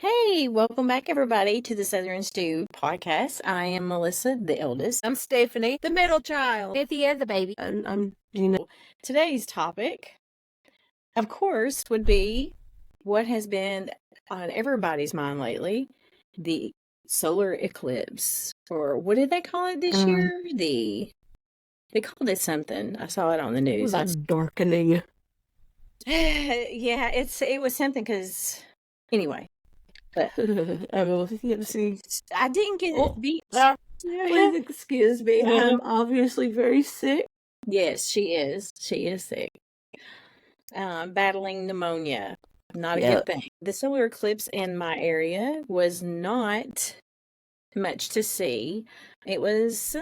Hey, welcome back, everybody, to the Southern Stew podcast. I am Melissa, the eldest. I'm Stephanie, the middle child. Cynthia, the baby. And I'm Gina. Today's topic, of course, would be what has been on everybody's mind lately, the solar eclipse. Or what did they call it this year? They called it something. I saw it on the news. That's darkening. Yeah, it was something because anyway. But I didn't get Oh, beat. Please excuse me. I'm obviously very sick. Yes, she is. She is sick. Battling pneumonia. Not a good thing. The solar eclipse in my area was not much to see. It was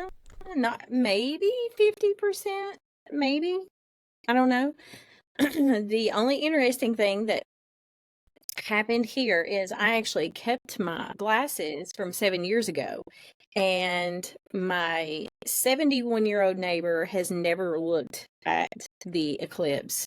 not maybe 50%, maybe. I don't know. The only interesting thing that happened here is I actually kept my glasses from 7 years ago, and my 71-year-old neighbor has never looked at the eclipse.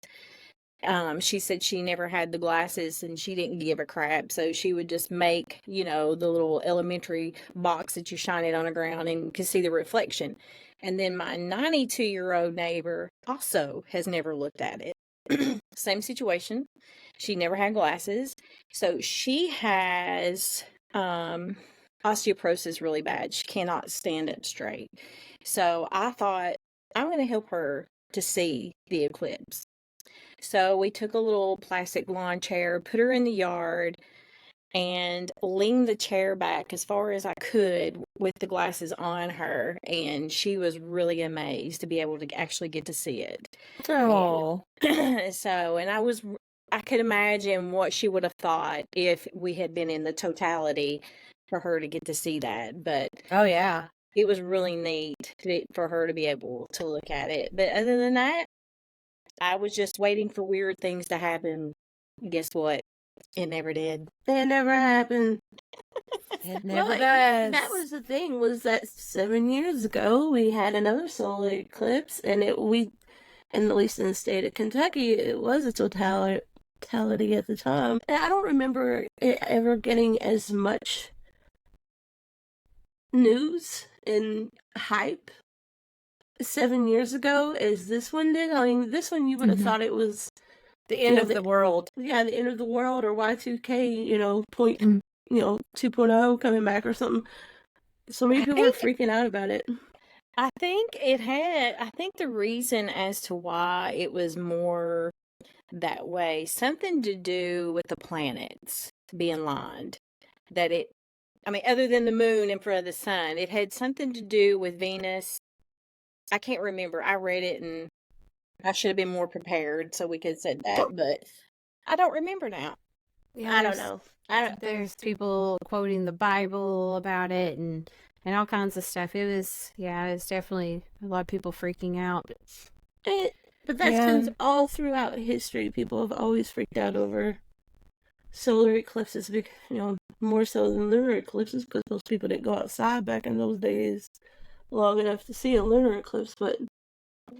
She said she never had the glasses and she didn't give a crap, so she would just make, the little elementary box that you shine it on the ground and you can see the reflection. And then my 92-year-old neighbor also has never looked at it. Same situation. She never had glasses. So she has osteoporosis really bad. She cannot stand up straight. So I thought, I'm going to help her to see the eclipse. So we took a little plastic lawn chair, put her in the yard, and leaned the chair back as far as I could with the glasses on her. And she was really amazed to be able to actually get to see it. Oh. And I could imagine what she would have thought if we had been in the totality for her to get to see that. But Oh, yeah. it was really neat for her to be able to look at it. But other than that, I was just waiting for weird things to happen. Guess what? It never did. It never happened. It never Well, does. That was the thing, was that 7 years ago we had another solar eclipse, and at least in the state of Kentucky, it was a totality at the time. And I don't remember it ever getting as much news and hype 7 years ago as this one did. I mean, this one you would have thought it was the end of the world. Yeah, the end of the world, or Y2K, 2.0 coming back or something. So many people were freaking out about it. I think the reason as to why it was more that way, something to do with the planets being lined. Other than the moon in front of the sun, it had something to do with Venus. I can't remember. I read it and I should have been more prepared so we could have said that, but I don't remember now. Yeah, I don't know. There's people quoting the Bible about it and all kinds of stuff. It was definitely a lot of people freaking out. But that's been all throughout history. People have always freaked out over solar eclipses, more so than lunar eclipses, because those people didn't go outside back in those days long enough to see a lunar eclipse. But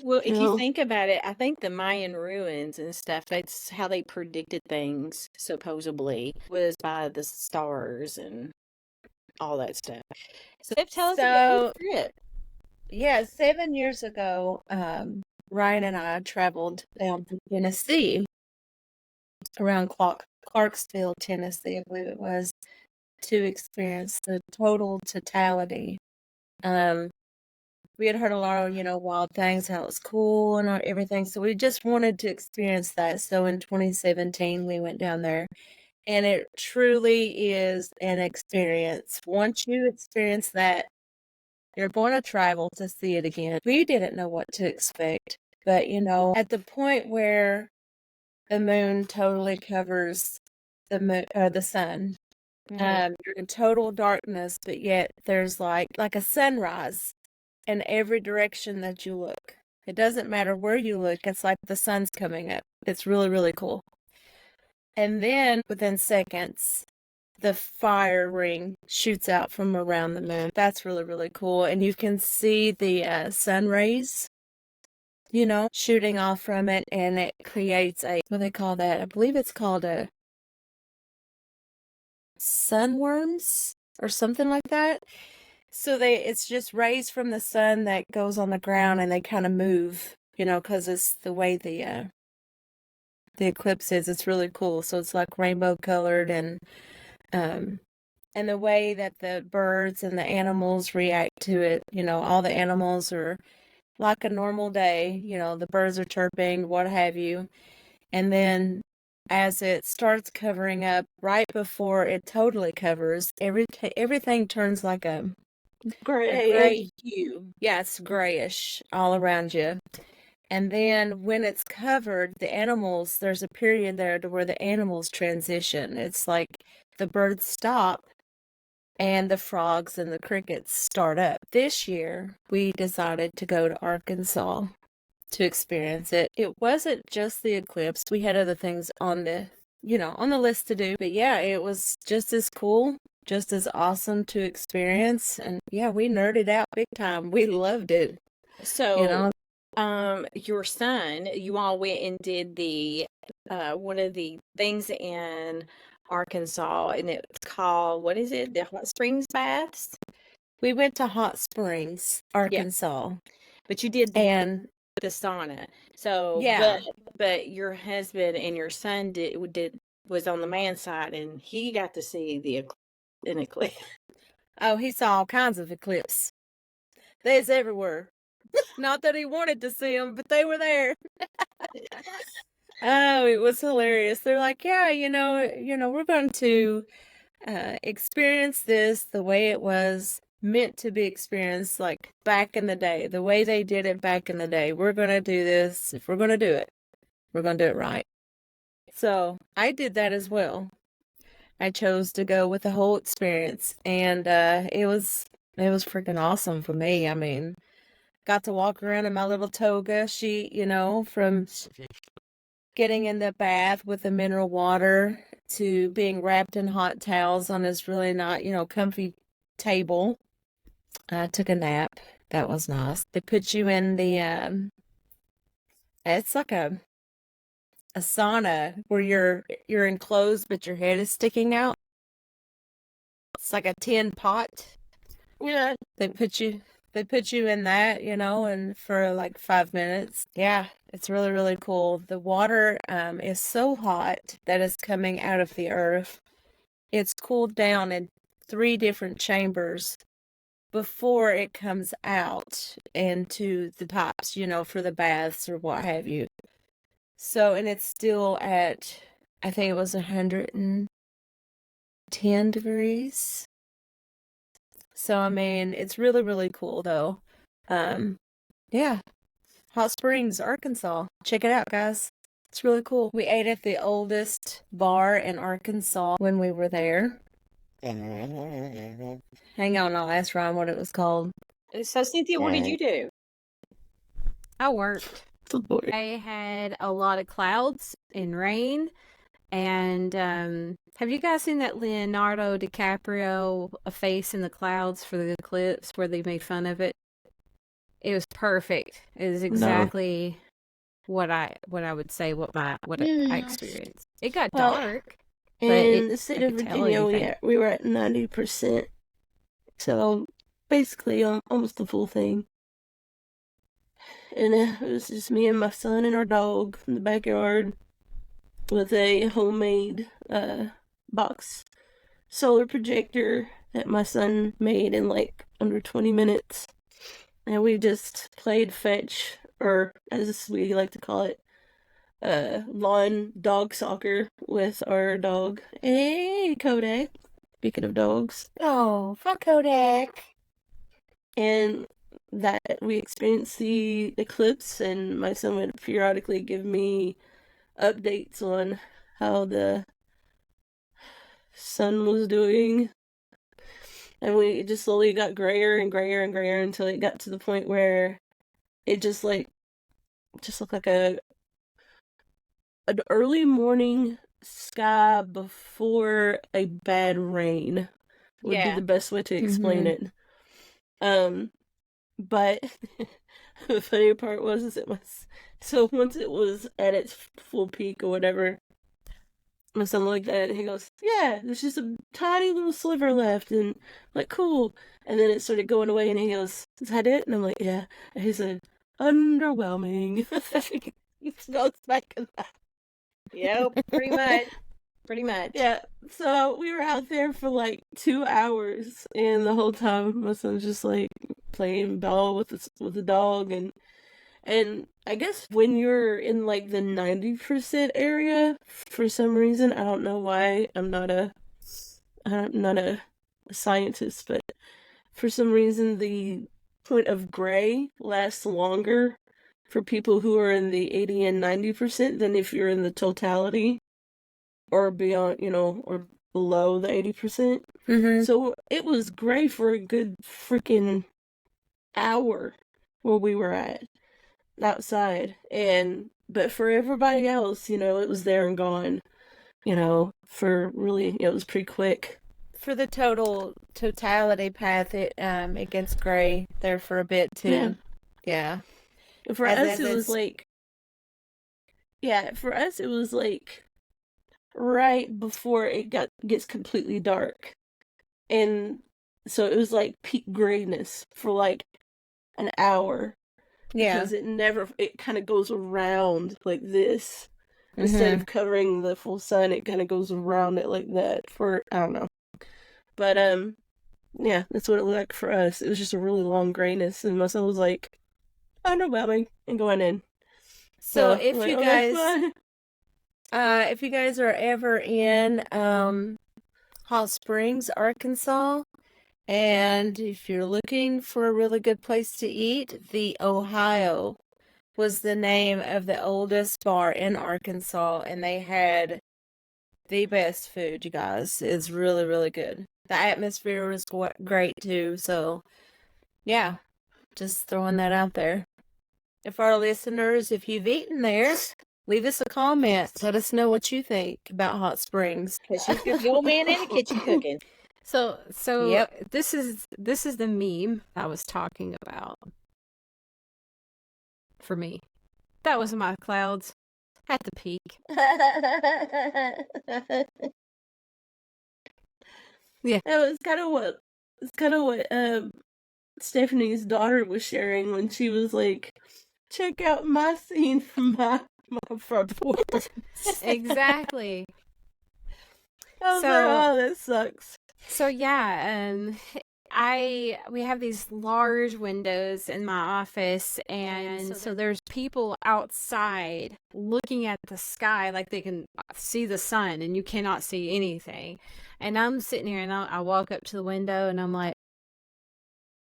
well, if you think about it, I think the Mayan ruins and stuff, that's how they predicted things, supposedly, was by the stars and all that stuff. So tell us about your trip. Yeah, 7 years ago, Ryan and I traveled down to Tennessee, around Clarksville, Tennessee, I believe it was, to experience the total totality. We had heard a lot of, wild things, how it was cool and everything, so we just wanted to experience that. So in 2017, we went down there, and it truly is an experience. Once you experience that, you're going to travel to see it again. We didn't know what to expect, but, at the point where the moon totally covers the sun, you're in total darkness, but yet there's like a sunrise in every direction that you look. It doesn't matter where you look. It's like the sun's coming up. It's really, really cool. And then within seconds, the fire ring shoots out from around the moon. That's really, really cool. And you can see the sun rays, shooting off from it. And it creates what do they call that? I believe it's called a sunworms or something like that. So it's just rays from the sun that goes on the ground, and they kind of move, because it's the way the eclipse is. It's really cool. So it's like rainbow colored, um and the way that the birds and the animals react to it, all the animals are like a normal day, the birds are chirping, what have you. And then as it starts covering up, right before it totally covers, everything turns like a gray hue. Yeah, it's grayish all around you. And then when it's covered, there's a period there to where the animals transition. It's like the birds stop and the frogs and the crickets start up. This year, we decided to go to Arkansas to experience it. It wasn't just the eclipse. We had other things on the list to do. But yeah, it was just as cool, just as awesome to experience. And yeah, we nerded out big time. We loved it. So, your son, you all went and did the one of the things in Arkansas, and it's called, what is it? The hot springs baths? We went to Hot Springs, Arkansas. Yeah. But you did and the sauna. So, yeah. but your husband and your son was on the man side, and he got to see an eclipse. Oh, he saw all kinds of eclipse. There's everywhere. Not that he wanted to see them, but they were there. Oh, it was hilarious. They're like, yeah, we're going to experience this the way it was meant to be experienced, like back in the day, the way they did it back in the day. We're going to do this. If we're going to do it, we're going to do it right. So I did that as well. I chose to go with the whole experience, and it was freaking awesome for me. I mean, got to walk around in my little toga. From getting in the bath with the mineral water to being wrapped in hot towels on this really not, comfy table. I took a nap. That was nice. They put you in the, it's like a sauna where you're enclosed, but your head is sticking out. It's like a tin pot. Yeah. They put you in that, and for like 5 minutes. Yeah, it's really, really cool. The water is so hot that it's coming out of the earth. It's cooled down in 3 different chambers before it comes out into the pipes, for the baths or what have you. So, and it's still at, I think it was 110 degrees. So, I mean, it's really, really cool, though. Yeah. Hot Springs, Arkansas. Check it out, guys. It's really cool. We ate at the oldest bar in Arkansas when we were there. Hang on, I'll ask Ryan what it was called. So, Cynthia, what did you do? I worked. I had a lot of clouds and rain. And have you guys seen that Leonardo DiCaprio A Face in the Clouds for the eclipse where they made fun of it? It was perfect. It was exactly what I would say I experienced. It got dark. In the state of Virginia, we were at 90%. So basically almost the full thing. And it was just me and my son and our dog in the backyard with a homemade box solar projector that my son made in like under 20 minutes. And we just played fetch, or as we like to call it, lawn dog soccer with our dog. Hey, Kodak. Speaking of dogs. Oh, fuck Kodak. And that we experienced the eclipse, and my son would periodically give me updates on how the sun was doing. And we just slowly got grayer and grayer and grayer until it got to the point where it just looked like an early morning sky before a bad rain would be the best way to explain it. But the funny part was that so once it was at its full peak or whatever, or something like that. And he goes, yeah, there's just a tiny little sliver left. And I'm like, cool. And then it started going away, and he goes, is that it? And I'm like, yeah. And he said, underwhelming. He goes back in that. Yep, pretty much. Pretty much. Yeah. So we were out there for like 2 hours, and the whole time my son's just like playing ball with the dog, and I guess when you're in like the 90% area, for some reason, I don't know why, I'm not a scientist, but for some reason the point of gray lasts longer for people who are in the 80 and 90% than if you're in the totality or beyond, or below the 80%. Mm-hmm. So it was gray for a good freaking hour where we were at outside, but for everybody else, it was there and gone. For really, it was pretty quick. For the totality path, it gets gray there for a bit too. Yeah. For us, it was like, right before it gets completely dark, and so it was like peak grayness for like an hour. Yeah, because it kind of goes around like this. Instead of covering the full sun, it kind of goes around it like that for, I don't know. But, yeah, that's what it looked like for us. It was just a really long grayness, and my son was like, underwhelming, and going in. So if you guys are ever in Hot Springs, Arkansas, and if you're looking for a really good place to eat, the Ohio was the name of the oldest bar in Arkansas, and they had the best food, you guys. It's really, really good. The atmosphere was great too, so yeah, just throwing that out there. If our listeners, if you've eaten there, leave us a comment. Let us know what you think about Hot Springs. Because she's the old man in the kitchen cooking. So Yep. this is the meme I was talking about. For me, that was my clouds at the peak. Yeah, it's kind of what Stephanie's daughter was sharing when she was like, check out my scene from my front porch. Exactly. I was like, oh, that sucks. So yeah, we have these large windows in my office, and so there's people outside looking at the sky like they can see the sun, and you cannot see anything. And I'm sitting here, and I walk up to the window, and I'm like,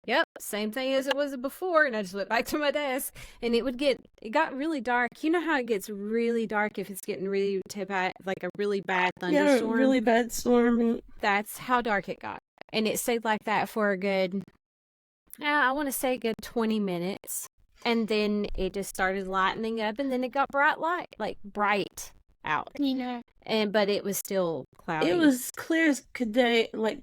yep, same thing as it was before. And I just went back to my desk, and it got really dark. You know how it gets really dark if it's getting really like a really bad thunderstorm? Yeah, really bad storm. That's how dark it got. And it stayed like that for a good, I want to say a good 20 minutes. And then it just started lightening up, and then it got bright out. But it was still cloudy. It was clear as day, like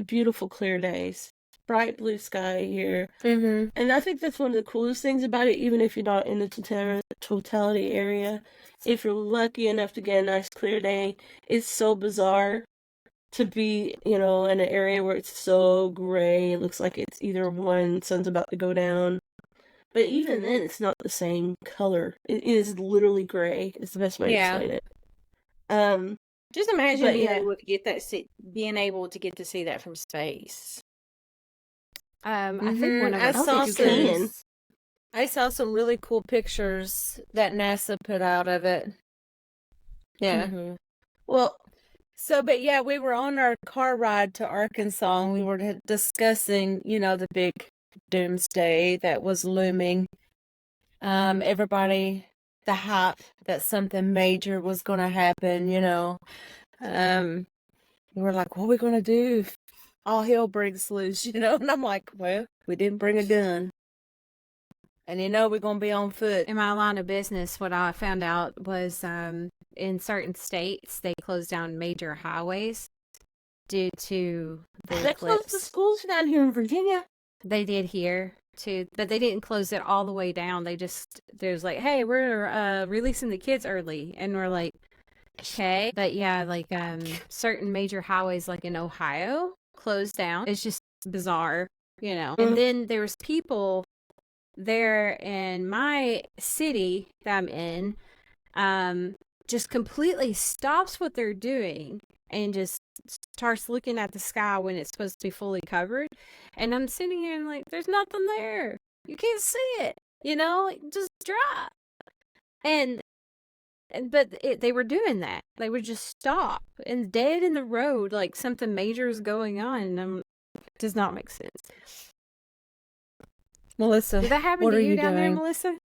beautiful clear days. Bright blue sky here. Mm-hmm. And I think that's one of the coolest things about it, even if you're not in the totality area. If you're lucky enough to get a nice clear day, it's so bizarre to be, in an area where it's so gray. It looks like it's either one sun's about to go down. But even then, it's not the same color. It is literally gray. It's the best way to explain it. Just imagine being able to get to see that from space. I think one of us I saw some really cool pictures that NASA put out of it. Yeah. Mm-hmm. Well, but yeah, we were on our car ride to Arkansas, and we were discussing, the big doomsday that was looming. Everybody, the hype that something major was going to happen, we were like, what are we going to do if all hell breaks loose, And I'm like, well, we didn't bring a gun. And we're going to be on foot. In my line of business, what I found out was in certain states, they closed down major highways due to the eclipse. They closed the schools down here in Virginia. They did here, too. But they didn't close it all the way down. There's like, hey, we're releasing the kids early. And we're like, Okay. But yeah, like certain major highways like in Ohio closed down. It's just bizarre, you know. And then there was people there in my city that I'm in, just completely stops what they're doing and just starts looking at the sky when it's supposed to be fully covered. And I'm sitting here and like, there's nothing there. You can't see it. You know, like, just drop. They were doing that. They would just stop and dead in the road, like something major is going on. And it does not make sense. Melissa, Did that happen what to are you you down there, doing? Melissa?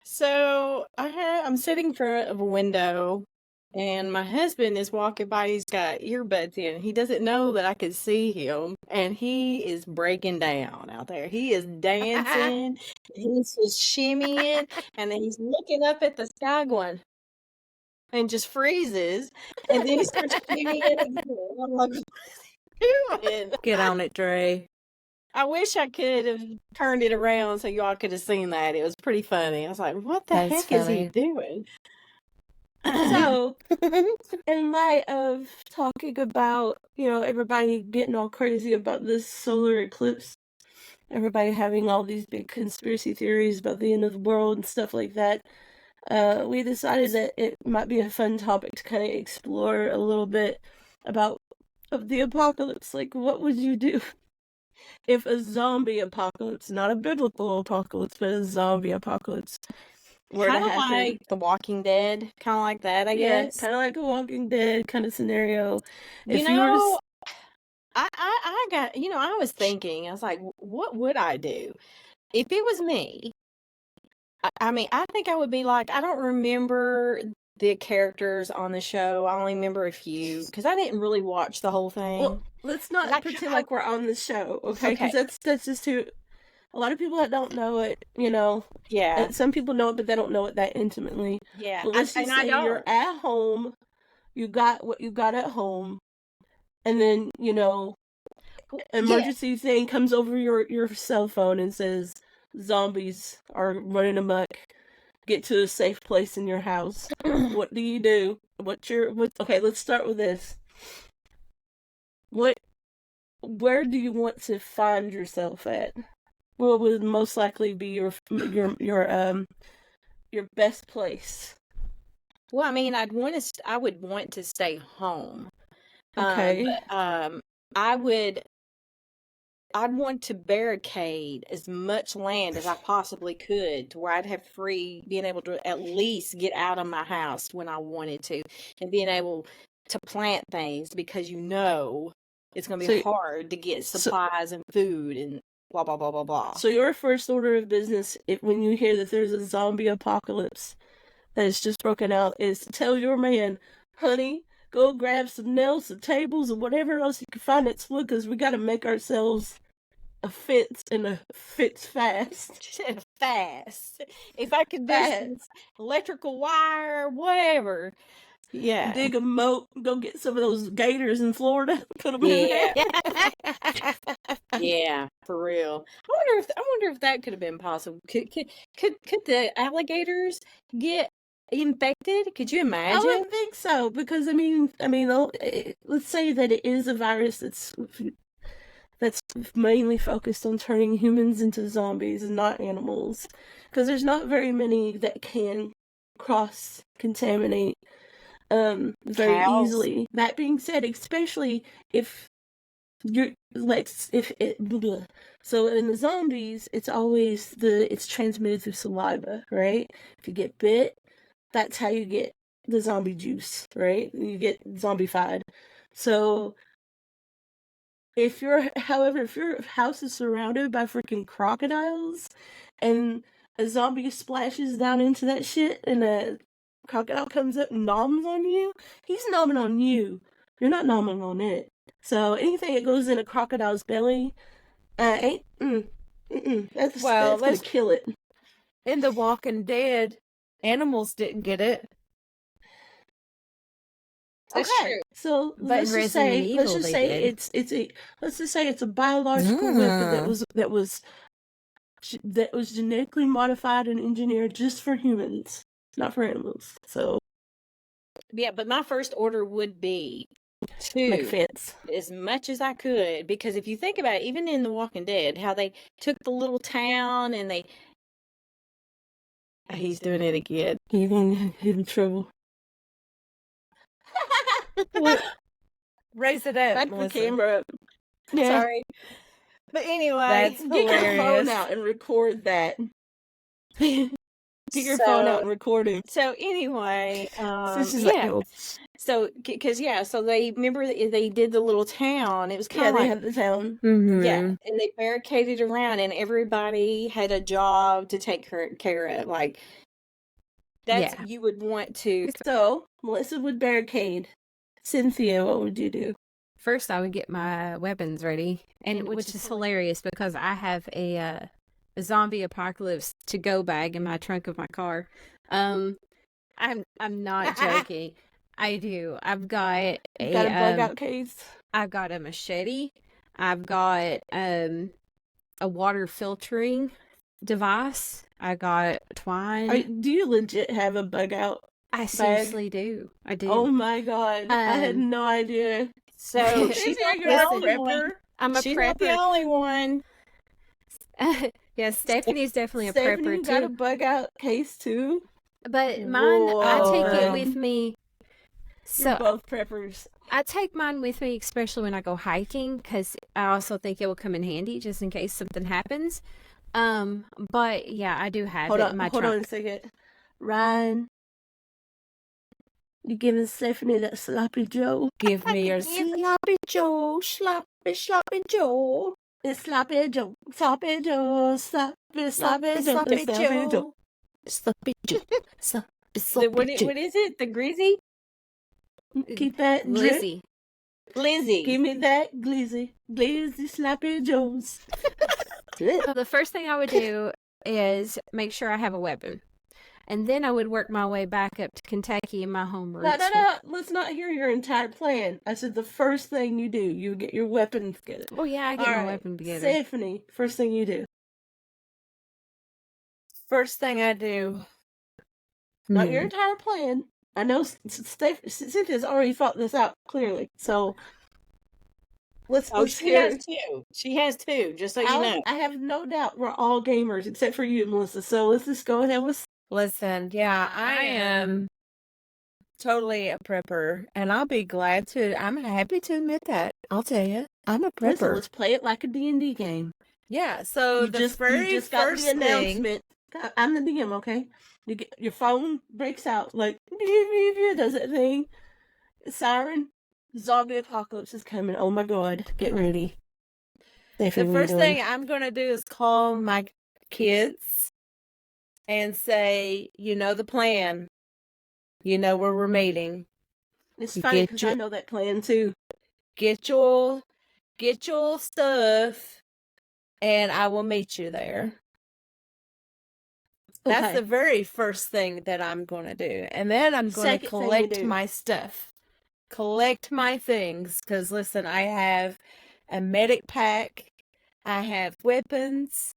So I'm sitting in front of a window, and my husband is walking by. He's got earbuds in. He doesn't know that I can see him, and he is breaking down out there. He is dancing. He's just shimmying, and then he's looking up at the sky, going, and just freezes, and then he starts shimmying again. I'm like, what are you doing? Get on it, Dre. I wish I could have turned it around so y'all could have seen that. It was pretty funny. I was like, what the That's heck is he funny. doing? So, in light of talking about, you know, everybody getting all crazy about this solar eclipse, everybody having all these big conspiracy theories about the end of the world and stuff like that, we decided that it might be a fun topic to kind of explore a little bit about of the apocalypse. Like, what would you do if a zombie apocalypse, not a biblical apocalypse, but a zombie apocalypse, were to Kind of happen? like The Walking Dead. Kind of like that, I guess. Kind of like a Walking Dead kind of scenario. You If you were to know, I got, I was thinking, I was like, what would I do? If it was me, I mean, I think I would be like, I don't remember the characters on the show. I only remember a few because I didn't really watch the whole thing. Well, let's not pretend like we're on the show, okay? Okay. Because that's just too. A lot of people that don't know it, you know. Yeah. Some people know it, but they don't know it that intimately. Yeah. But let's just say you're at home. You got what you got at home, and then emergency thing comes over your cell phone and says zombies are running amok. Get to a safe place in your house. What do you do? Okay, let's start with this. Where do you want to find yourself at? What would most likely be your best place? Well, I mean, I would want to stay home. Okay. I'd want to barricade as much land as I possibly could to where I'd have being able to at least get out of my house when I wanted to, and being able to plant things because it's going to be hard to get supplies and food and blah, blah, blah, blah, blah. So your first order of business, when you hear that there's a zombie apocalypse that has just broken out, is to tell your man, honey, go grab some nails, some tables, and whatever else you can find that's wood, because we got to make ourselves a fence, and a fence fast. Fast. If I could do some electrical wire, whatever. Yeah. Dig a moat, go get some of those gators in Florida, put them in there. Yeah, for real. I wonder if that could have been possible. Could the alligators get infected? Could you imagine? I wouldn't think so, because I mean, let's say that it is a virus that's mainly focused on turning humans into zombies and not animals, because there's not very many that can cross-contaminate very easily. That being said, especially if you're like, so in the zombies, it's always it's transmitted through saliva, right? If you get bit, that's how you get the zombie juice, right? You get zombified. So however, if your house is surrounded by freaking crocodiles and a zombie splashes down into that shit and a crocodile comes up and noms on you, he's nomming on you. You're not nomming on it. So anything that goes in a crocodile's belly, that's gonna kill it. In The Walking Dead, animals didn't get it. That's true. So let's just say it's a biological weapon that was genetically modified and engineered just for humans, not for animals. So Yeah, but my first order would be Make 2, fence. as much as I could, because if you think about it, even in The Walking Dead, how they took the little town and they... He's doing it again. You're gonna get in trouble. What? Raise it up, Back the Melissa. camera up. Yeah. Sorry. But anyway, That's Get your phone hilarious. out and record that. Get your phone out and record him. So anyway, This is yeah. like, So, because, so they, remember they did the little town. It was kind yeah, of they like, have the town. Mm-hmm. yeah, and they barricaded around, and everybody had a job to take care of. Like, that's, you would want to. So, Melissa would barricade. Cynthia, what would you do? First, I would get my weapons ready, and which is hilarious because I have a zombie apocalypse to go bag in my trunk of my car. I'm not joking. I do. I've got a bug out case. I've got a machete. I've got a water filtering device. I got twine. Do you legit have a bug out? I seriously do. I do. Oh my god! I had no idea. So she's not the only one. I'm a She's prepper. not the only one. Yeah, Stephanie's definitely a Stephanie, prepper you too. got a bug out case too? But mine, I take it Whoa. with me. You're So both preppers. I take mine with me, especially when I go hiking, because I also think it will come in handy just in case something happens. But yeah, I do have it in my Hold trunk. on a second. Ryan, you giving Stephanie that sloppy Joe? Give me your sloppy Joe, sloppy Joe. It's sloppy Joe, sloppy Joe, sloppy Joe, sloppy Joe. Sloppy Joe, sloppy What Joe. is it? The greasy? Keep that drip. Lizzie. Lizzie. Give me that glizzy sloppy Joes. So the first thing I would do is make sure I have a weapon. And then I would work my way back up to Kentucky and my home roots. No. Let's not hear your entire plan. I said the first thing you do, you get your weapon together. Oh yeah, I get All my right, weapon together. Stephanie, first thing you do. First thing I do. Not your entire plan. I know Cynthia's already thought this out clearly. So let's She hear. has 2. She has 2, just so you know. I have no doubt we're all gamers except for you, Melissa. So let's just go ahead with. Listen, yeah, I am totally a prepper, and I'll be glad to. I'm happy to admit that. I'll tell you, I'm a prepper. Listen, let's play it like a D&D game. Yeah. So You the just first got the thing. announcement. I'm the DM, okay? You get your phone breaks out like does that thing. Siren, zombie apocalypse is coming. Oh my god, get ready. The Stephanie, first thing I'm gonna do is call my kids and say, you know the plan. You know where we're meeting. it's you funny get because your- I know that plan too. Get your stuff, and I will meet you there. That's Okay. the very first thing that I'm going to do. And then I'm going to Second thing you collect do. my stuff. Collect my things. Because, listen, I have a medic pack. I have weapons.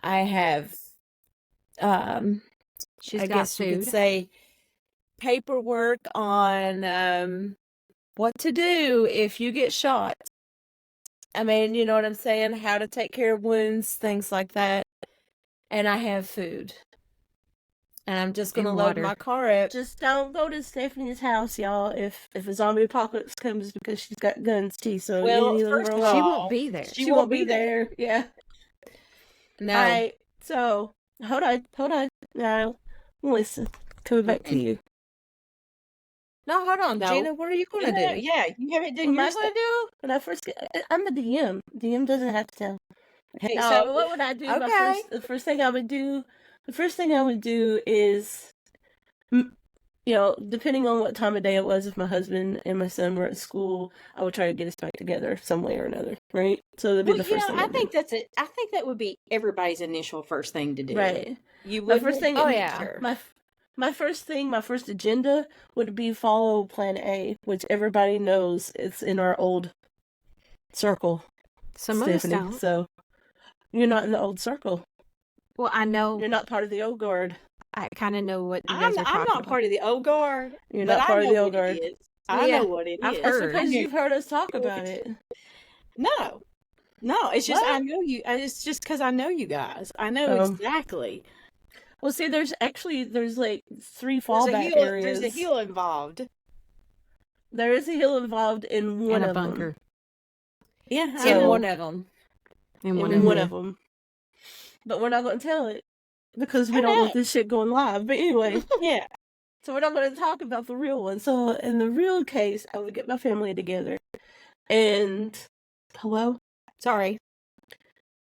I have, She's I got guess you food. could say, paperwork on what to do if you get shot. I mean, you know what I'm saying? How to take care of wounds, things like that. And I have food. And I'm just going to And load water. my car up. Just don't go to Stephanie's house, y'all. If a zombie apocalypse comes, because she's got guns too. So Well, leave her first of alone. She all, won't be there. She won't be there. Yeah. No. All right. So hold on. Now, listen. Coming back to you. No, hold on, No. Gina. What are you going to Yeah, do? yeah, you haven't What done am your I stuff. going to do? When I first I'm the DM. DM doesn't have to tell. Hey, No, so what would I do? Okay. The first thing I would do. The first thing I would do is, depending on what time of day it was, if my husband and my son were at school, I would try to get us back together some way or another, right? So that'd be well, the first thing. I think that's it. I think that would be everybody's initial first thing to do. right. You My would first thing. Oh, yeah. Sure. My first agenda would be follow Plan A, which everybody knows it's in our old circle. Some of us Stephanie. don't. So you're not in the old circle. Well, I know. You're not part of the old guard. I kind of know what you I'm guys are I'm talking not about. part of the old guard, You're but not I part of know the old what it guard. is. I Yeah, know what it I've is. That's heard. because you've heard us talk about it. No, no, it's just I What? know you. It's just because I know you guys. I know Um, exactly. Well, see, there's like 3 There's a fallback hill. There's a areas. hill involved. There is a hill involved in one And a of them. bunker. Yeah, I In So- one of them. And one In of one them. of them. But we're not going to tell it because we I don't know. want this shit going live. But anyway, Yeah. so we're not going to talk about the real one. So in the real case, I would get my family together and hello? Sorry.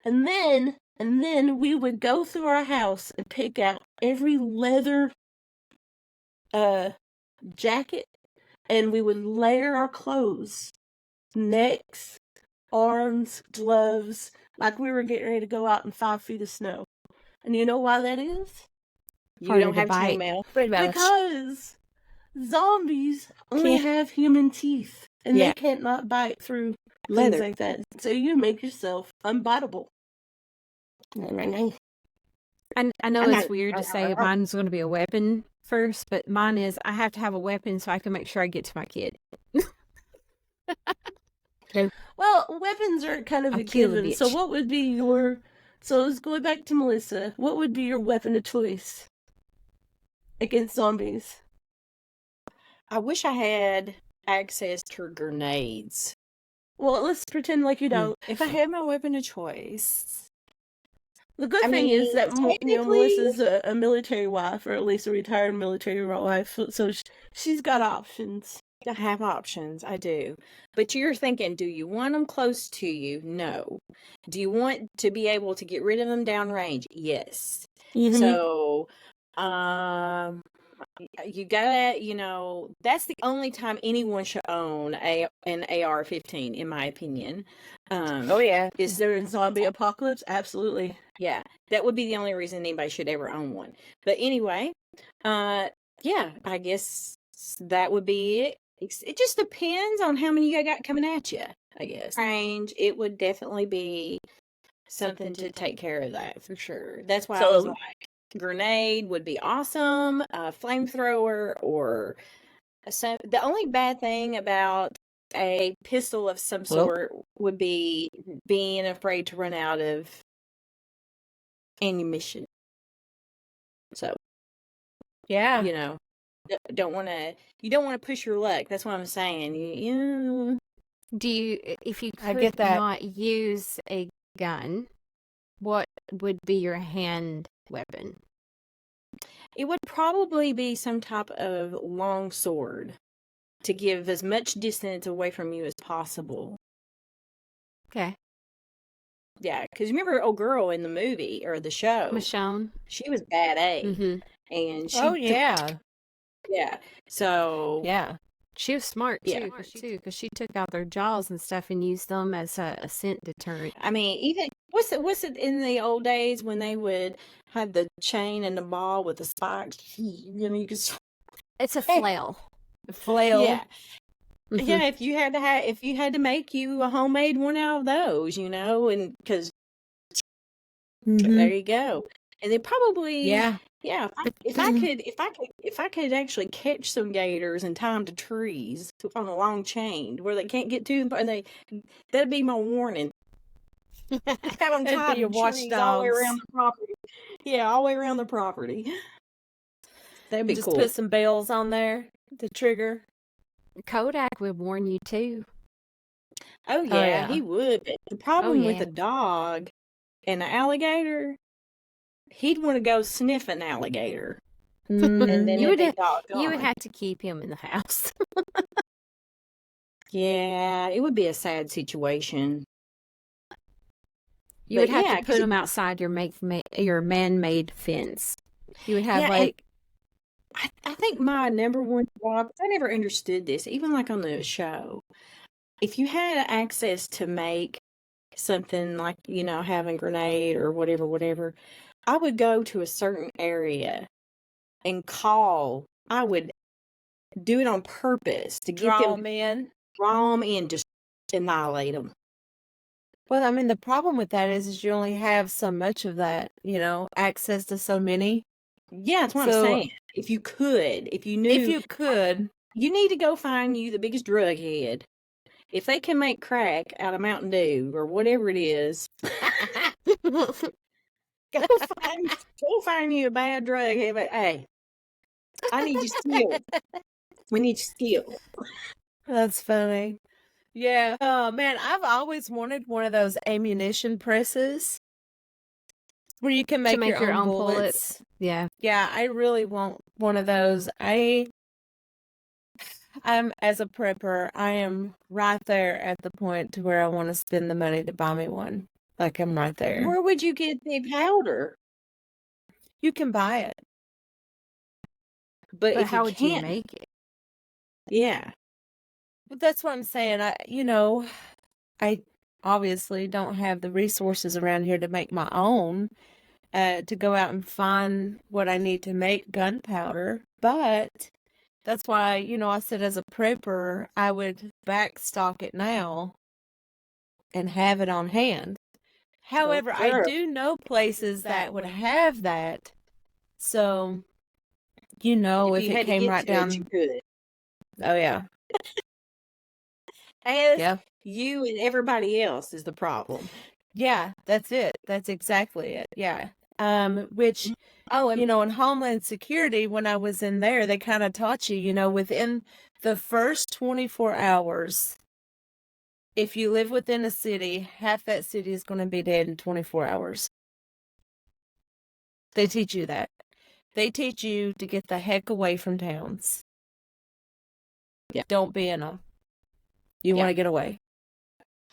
And then we would go through our house and pick out every leather jacket, and we would layer our clothes, necks, arms, gloves, like we were getting ready to go out in 5 feet of snow. And you know why that is? You Harder don't to have bite. chainmail. Pretty much. Because zombies only Yeah. have human teeth, and Yeah. they can't not bite through Leather. things like that. So you make yourself unbiteable. I know I'm it's not- weird to say mine's going to be a weapon first, but mine is I have to have a weapon so I can make sure I get to my kid. Well, weapons are kind of I'll a kill the given. So bitch. what would be your... So let's go back to Melissa. What would be your weapon of choice against zombies? I wish I had access to grenades. Well, let's pretend like you don't. If I had my weapon of choice, The good I thing is mean, that technically- Melissa's a military wife, or at least a retired military wife, so she's got options. I have options. I do. But you're thinking, do you want them close to you? No. Do you want to be able to get rid of them downrange? Yes. Mm-hmm. So, you gotta, that's the only time anyone should own an AR-15, in my opinion. Oh, yeah. Is there a zombie apocalypse? Absolutely. Yeah, that would be the only reason anybody should ever own one. But anyway, yeah, I guess that would be it. It just depends on how many you got coming at you, I guess. Range, it would definitely be something to take care of that for sure. That's why I was So- like, grenade would be awesome, flamethrower, or the only bad thing about a pistol of some sort would be being afraid to run out of ammunition. So, Yeah. you don't want to push your luck. That's what I'm saying. Do you, if you I could get that. not use a gun, what would be your hand weapon? It would probably be some type of long sword to give as much distance away from you as possible. Okay. Yeah, because remember old girl in the movie or the show? Michonne. She was bad A, Mm-hmm. and she Oh, yeah. yeah. So Yeah. She was smart Yeah. too, because she took out their jaws and stuff and used them as a scent deterrent. I mean, even what's it in the old days when they would have the chain and the ball with the spikes? You could. It's a flail. Flail. Yeah. Mhm. Yeah, if you had to make you a homemade one out of those, and because Mhm. there you go, and they probably Yeah. yeah. If I could actually catch some gators and tie them to trees on a long chain where they can't get to them, that'd be my warning. Have them That'd be tied your to trees all the way watchdogs. around the property. Yeah, all the way around the property. That'd be Just cool. put some bells on there, the trigger. Kodak would warn you too. Oh yeah, yeah. he would. But the problem with yeah. a dog and an alligator, he'd want to go sniff an alligator, and then You it'd would be have- You would doggone. have to keep him in the house. Yeah, it would be a sad situation. You But would have yeah, to 'cause put him outside your your man-made fence. You would have Yeah, and like I think my number one job, I never understood this, even like on the show. If you had access to make something like, have a grenade or whatever, I would go to a certain area and call. I would do it on purpose to get Draw them, them in. draw them in, just annihilate them. Well, I mean, the problem with that is you only have so much of that, access to so many. Yeah, that's what I'm saying. If you could, if you need to go find you the biggest drug head. If they can make crack out of Mountain Dew or whatever it is, go find you a bad drug head. But hey, I need your skill. We need your skill. That's funny. Yeah. Oh man, I've always wanted one of those ammunition presses where you can make your own bullets. Yeah. Yeah, I really want one of those. I'm as a prepper, I am right there at the point to where I want to spend the money to buy me one. Like I'm right there. Where would you get the powder? You can buy it. But if how you would you can't make it? Yeah. But that's what I'm saying. I obviously don't have the resources around here to make my own, to go out and find what I need to make gunpowder. But that's why, I said as a prepper, I would backstock it now and have it on hand. However, I do know places that would have that. So, if it came right down. You could. Oh, yeah. And you and everybody else is the problem. Yeah, that's it. That's exactly it. Yeah. Which, in Homeland Security, when I was in there, they kind of taught you, within the first 24 hours, if you live within a city, half that city is going to be dead in 24 hours. They teach you that. They teach you to get the heck away from towns. Yeah. Don't be in them. You want to get away.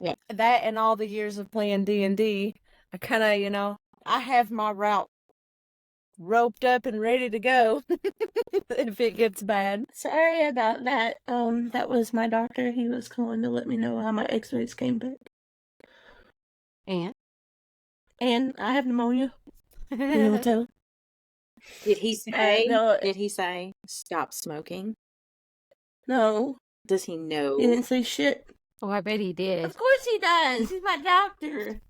Yeah. That and all the years of playing D&D, I kind of, I have my route roped up and ready to go if it gets bad. Sorry about that. That was my doctor. He was calling to let me know how my x-rays came back. And I have pneumonia. You know what tell? Did he say? No. Did he say stop smoking? No. Does he know? He didn't say shit. Oh, I bet he did. Of course he does. He's my doctor.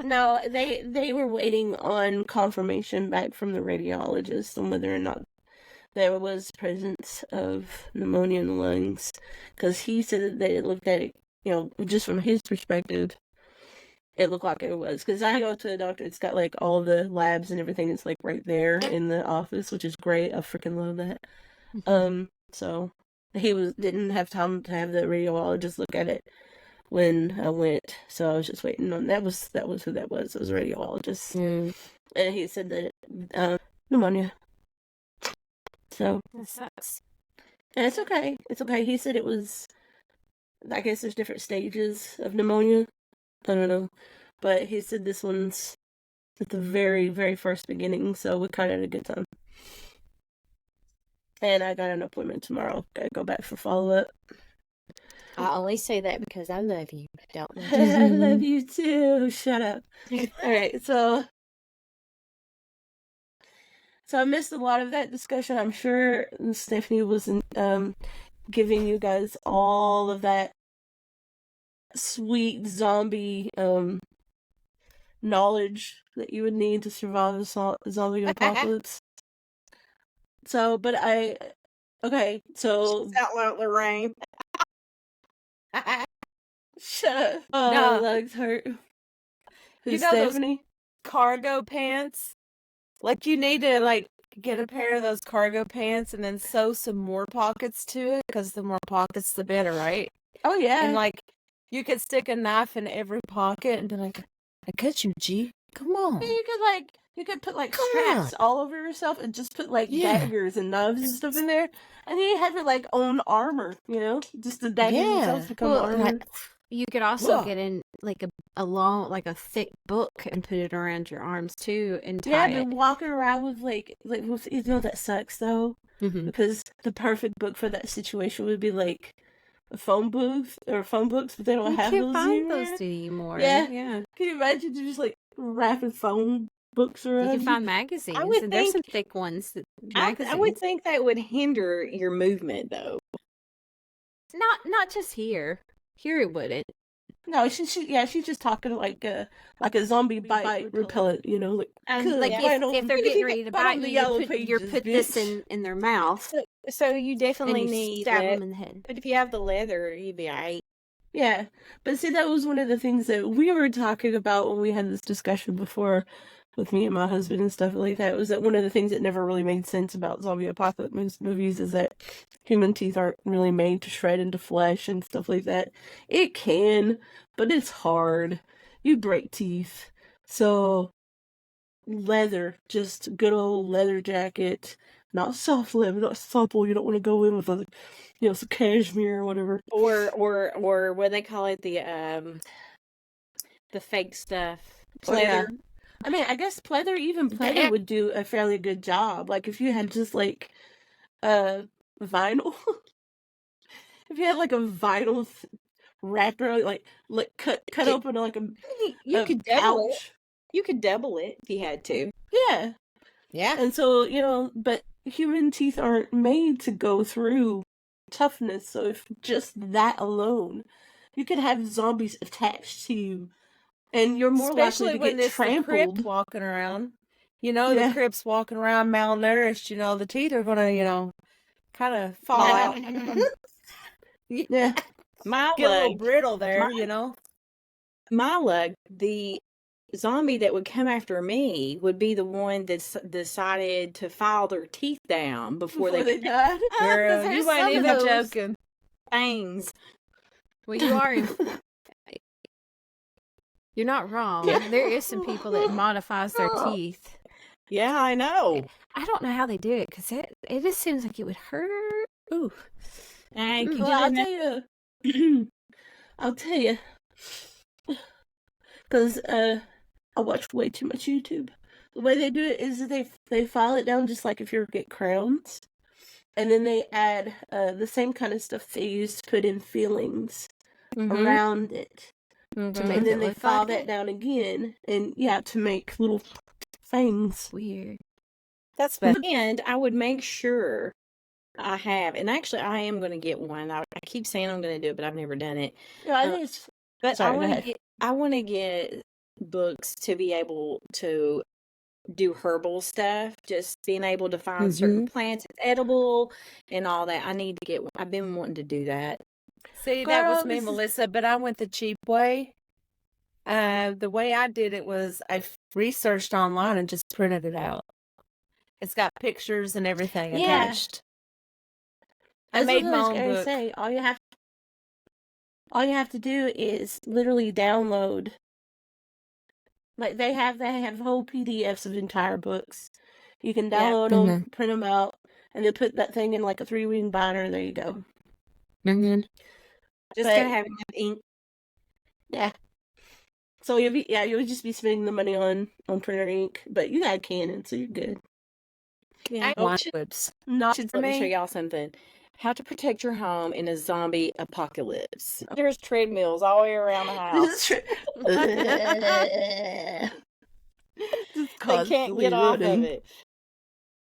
No, they were waiting on confirmation back from the radiologist on whether or not there was presence of pneumonia in the lungs. Because he said that they looked at it, just from his perspective, it looked like it was. Because I go to a doctor, it's got like all the labs and everything. It's like right there in the office, which is great. I freaking love that. So he didn't have time to have the radiologist look at it when I went, so I was just waiting on that was who that was. It was a radiologist, and he said that pneumonia. So that sucks. And it's okay. It's okay. He said it was. I guess there's different stages of pneumonia. I don't know, but he said this one's at the very, very first beginning, so we kind of had a good time. And I got an appointment tomorrow. Gotta go back for follow-up. I only say that because I love you. Don't love you. I love you too. Shut up. Alright, so I missed a lot of that discussion. I'm sure Stephanie was giving you guys all of that sweet zombie knowledge that you would need to survive a zombie apocalypse. So, but okay, so out loud, Lorraine. Shut up. Oh, no. My legs hurt. Who's Stephanie? Those cargo pants? Like, you need to, get a pair of those cargo pants and then sew some more pockets to it, because the more pockets, the better, right? Oh, yeah. And, you could stick a knife in every pocket and be like, I got you, G. Come on. You could put straps all over yourself and just put daggers and knives and stuff in there, and then you have your own armor, just the daggers themselves become armor. You could also get in a long, a thick book and put it around your arms too, and tie it. I've been walking around with that sucks though, because the perfect book for that situation would be a phone booth or phone books, but they don't have those anymore. You can't find those anymore. Yeah. Can you imagine just wrapping phone books around? You can find magazines, and there's some thick ones. I would think that would hinder your movement, though. Not just here. Here it wouldn't, No, she's just talking like a zombie bite repellent, you know, like like if they're getting ready to bite you, you put this in their mouth. So you definitely and you need stab that. them in the head. But if you have the leather, you'd be alright. Yeah, but see, that was one of the things that we were talking about when we had this discussion before with me and my husband and stuff like that. Was that one of the things that never really made sense about zombie apocalypse movies is that human teeth aren't really made to shred into flesh and stuff like that. It can, but it's hard. You break teeth. So, leather, just good old leather jacket. Not soft leather, not supple. You don't want to go in with some cashmere or whatever. Or what they call it, the fake stuff. Pleather. Yeah. I mean, I guess pleather would do a fairly good job. Like if you had just like vinyl. If you had like a vinyl wrapper, like cut open like you a could double it. You could double it if you had to. Yeah. Yeah. And so, but human teeth aren't made to go through toughness. So if just that alone, you could have zombies attached to you, and you're more likely to get trampled. The Crips walking around. The Crips walking around malnourished. The teeth are gonna, kind of fall out. Yeah, get a little brittle there. My luck, the zombie that would come after me would be the one that decided to file their teeth down before they died. Girl, you ain't even joking. Fangs. Well, you are. You're not wrong. There is some people that modifies their teeth. Yeah, I know. I don't know how they do it because it just seems like it would hurt. Ooh. I'll tell you. Because I watched way too much YouTube. The way they do it is that they file it down just like if you get crowns. And then they add the same kind of stuff they use to put in fillings around it. Mm-hmm. And then they file that down again. And to make little fangs. Weird. That's bad. And I would make sure I have, and actually I am going to get one. I keep saying I'm going to do it, but I've never done it. Yeah, I think it's... But I want to get books to be able to do herbal stuff, just being able to find certain plants that's edible and all that. I need to get one. I've been wanting to do that. See, that was me, Melissa, but I went the cheap way. The way I did it was I researched online and just printed it out. It's got pictures and everything attached. I made my own book. Say, all you have to do is literally download. Like they have whole PDFs of entire books. You can download them, print them out, and then put that thing in like a 3-ring binder. There you go. Mm-hmm. Just gotta have enough ink. Yeah. So you would just be spending the money on printer ink, but you got Canon, so you're good. Yeah. Let me show y'all something. How to protect your home in a zombie apocalypse. There's treadmills all the way around the house. They can't get off of it.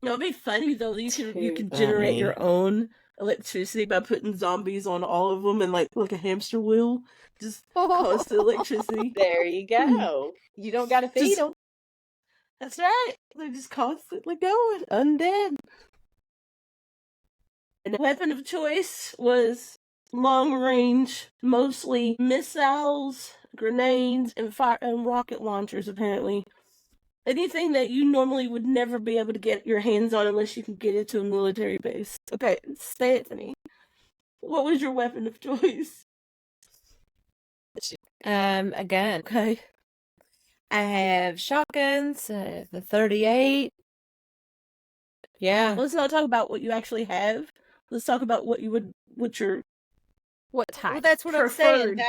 It'll be funny though. You can generate your own electricity by putting zombies on all of them and like a hamster wheel. Just constant electricity. There you go. You don't got to feed them. That's right. They're just constantly going undead. And the weapon of choice was long range, mostly missiles, grenades, and rocket launchers, apparently. Anything that you normally would never be able to get your hands on unless you can get it to a military base. Okay, say it to me. What was your weapon of choice? A gun. Okay. I have shotguns, the 38. Yeah. Let's not talk about what you actually have. Let's talk about what type. Well, that's what I'm saying.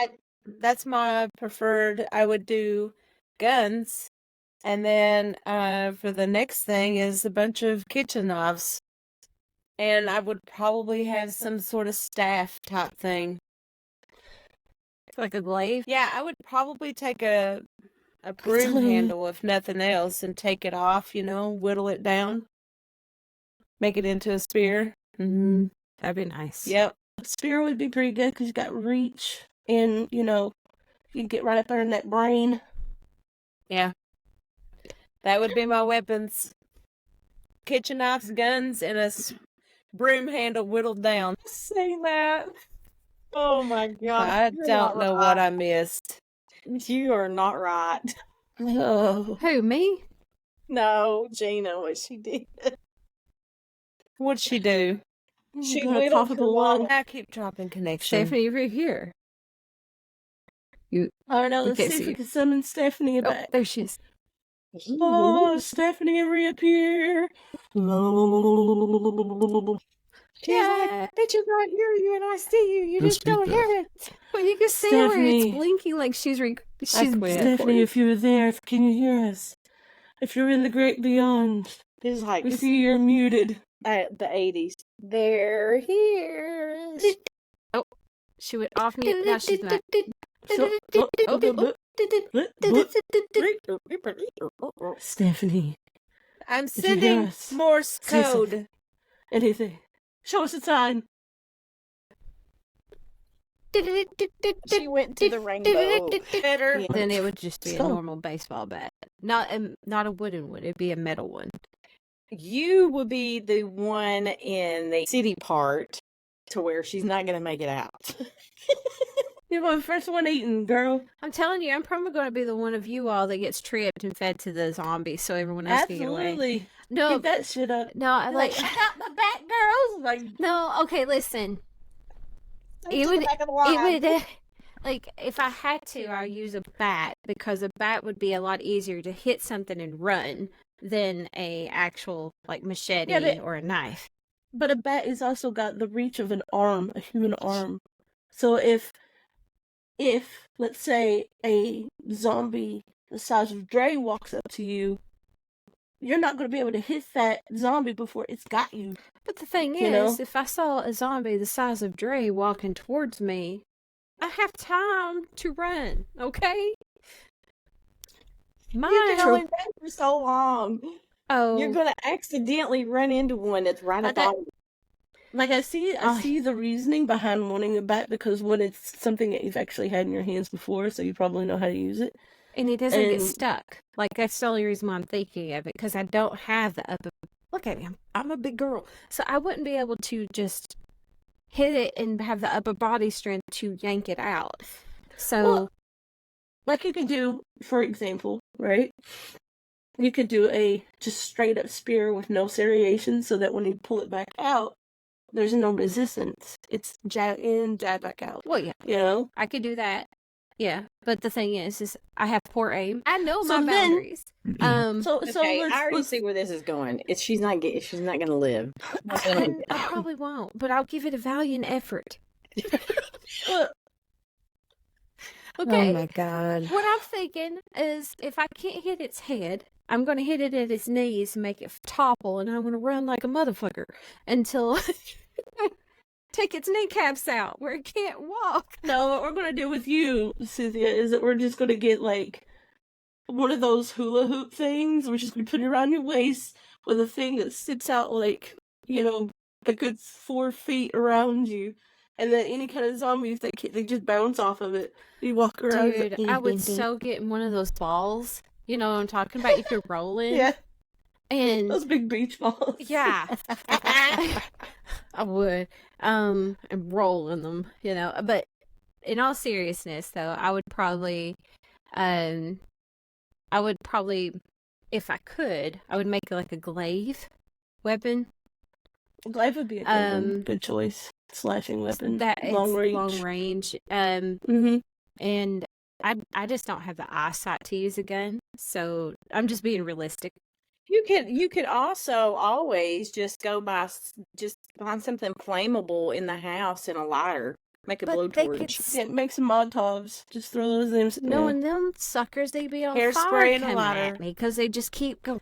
That's my preferred. I would do guns. And then for the next thing is a bunch of kitchen knives. And I would probably have some sort of staff type thing. Like a glaive? Yeah, I would probably take a broom handle, if nothing else, and take it off, whittle it down. Make it into a spear. Mm-hmm. That'd be nice. Yep. A spear would be pretty good because you got reach and, You get right up there in that brain. Yeah. That would be my weapons. Kitchen knives, guns, and a broom handle whittled down. Say that. Oh my God. I don't know what I missed. You are not right. Oh. Who, me? No, Gina, what she did. What'd she do? She Got a whittled top of her the line. I keep dropping connection. Stephanie, over here. All right, now let's Okay, see if so we can summon Stephanie Oh, back. there she is. Oh, Stephanie, reappear. She's like, bitches not hear you and I see you. You just don't hear it. Well, you can see where Stephanie. it's blinking like she's quit. Stephanie, if you're there, can you hear us? If you're in the great beyond, It's like we see you're muted. the 80s. They're here. Oh, she went off mute. Now she's back. Stephanie, I'm did you hear sending us? Morse Say code. something. Anything. Show us a sign. She went to the rainbow. Better. Then it would just be a So- normal baseball bat. Not a wooden one. It'd be a metal one. You will be the one in the city part to where she's not going to make it out. You're the first one eating, girl. I'm telling you, I'm probably going to be the one of you all that gets tripped and fed to the zombies so everyone else can get away. Absolutely. No, Keep that shit up. no, I like. Shut up, the bat girls. Like, No, okay, listen. Stay It to the would, back of the line. it would, like, if I had to, I'd use a bat because a bat would be a lot easier to hit something and run than a actual like machete Yeah, but- or a knife. but a bat has also got the reach of an arm, a human arm. So if let's say a zombie the size of Dre walks up to you, you're not going to be able to hit that zombie before it's got you. But the thing You is, know? if I saw a zombie the size of Dre walking towards me, I have time to run. Okay. You can only run for so long. Oh, You're going to accidentally run into one that's right I above got- Like I see the reasoning behind wanting a bat because when it's something that you've actually had in your hands before, so you probably know how to use it. and it doesn't get and- stuck. Like that's the only reason why I'm thinking of it because I don't have the upper. Look at me, I'm a big girl, so I wouldn't be able to just hit it and have the upper body strength to yank it out. So Well, like you can do, for example, right? You could do a just straight up spear with no serration so that when you pull it back out, there's no resistance. It's jab in, jab back out. well, yeah, You know? I could do that. Yeah, but the thing is I have poor aim. I know So my then- boundaries. So Okay, let's, I already let's see where this is going. She's not going to live. I probably won't, but I'll give it a valiant effort. look, Okay. Oh my God. What I'm thinking is if I can't hit its head, I'm going to hit it at its knees and make it topple, and I'm going to run like a motherfucker until I take its kneecaps out where it can't walk. no, what we're gonna do with you, Cynthia, is that we're just gonna get like one of those hula hoop things. We're just gonna put it around your waist with a thing that sits out like, a good 4 feet around you. And then any kind of zombies, they just bounce off of it. You walk around. Dude, I would so get in one of those balls. You know what I'm talking about? If you're rolling. Yeah, And those big beach balls. yeah. I would. And roll in them, But in all seriousness though, I would probably if I could, I would make like a glaive weapon. Glaive would be a good choice. Slashing weapon. That long it's range. long range. Mm-hmm. And I just don't have the eyesight to use a gun, so I'm just being realistic. You could also always just just find something flammable in the house and a lighter. Make a But they blowtorch. Yeah, make some Molotovs. Just throw those in. No, and them suckers, they be on Hairspray fire and a coming lighter. at me because they just keep going.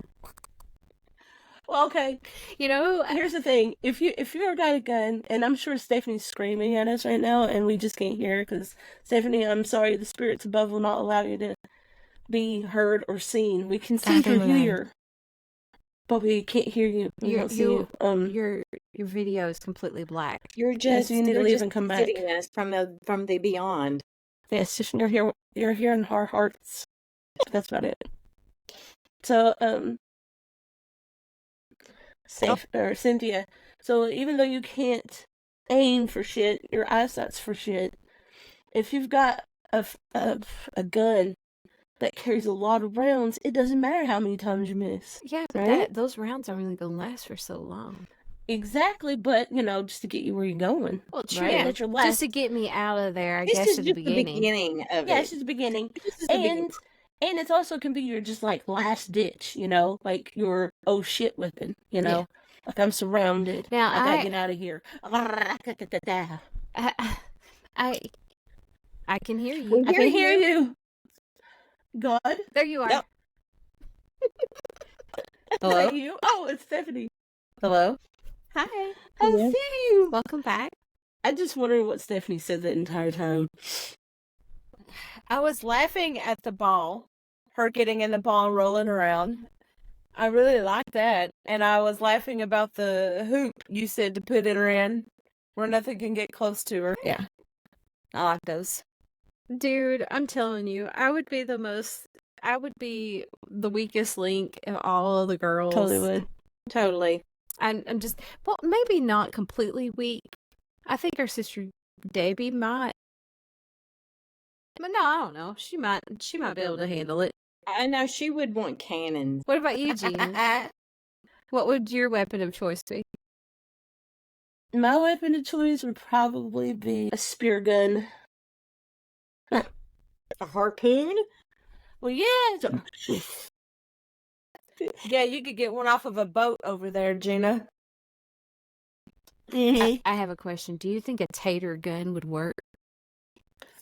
Well, okay. Here's the thing: if you're got a gun, and I'm sure Stephanie's screaming at us right now, and we just can't hear her because Stephanie, I'm sorry, the spirits above will not allow you to be heard or seen. We can see through here, but we can't hear you. We don't see you. Your video is completely black. You're just so you need to you're leave just and come back. visiting us from the beyond. Yeah, it's just you're here in our hearts. That's about it. So, Cynthia. So even though you can't aim for shit, your eyesight's for shit. If you've got a gun that carries a lot of rounds, it doesn't matter how many times you miss. Yeah, but right? those rounds aren't really gonna last for so long. Exactly, but just to get you where you're going. Well, true. Right? That's your last. Just to get me out of there, I This guess, is at just the the beginning. beginning of Yeah, it. it's just the beginning. This is the beginning. And it's also can be your just like last ditch, like your oh shit weapon, Yeah. Like I'm surrounded. Now, I gotta get out of here. I can hear you. I can hear you. God. There you are. Yep. Is Hello? that you? Oh, it's Stephanie. Hello? Hi. I see you. Welcome back. I just wondered what Stephanie said the entire time. I was laughing at the ball, her getting in the ball and rolling around. I really liked that. And I was laughing about the hoop you said to put her in, where nothing can get close to her. Yeah. I like those. Dude, I'm telling you, I would be the weakest link of all of the girls. Totally would. Totally. I'm just, well, maybe not completely weak. I think our sister Debbie might. But no, I don't know. She might be able to handle it. I know she would want cannons. What about you, Jean? What would your weapon of choice be? My weapon of choice would probably be a spear gun. A harpoon? Well, yeah. Yeah, you could get one off of a boat over there, Gina. I have a question. Do you think a tater gun would work?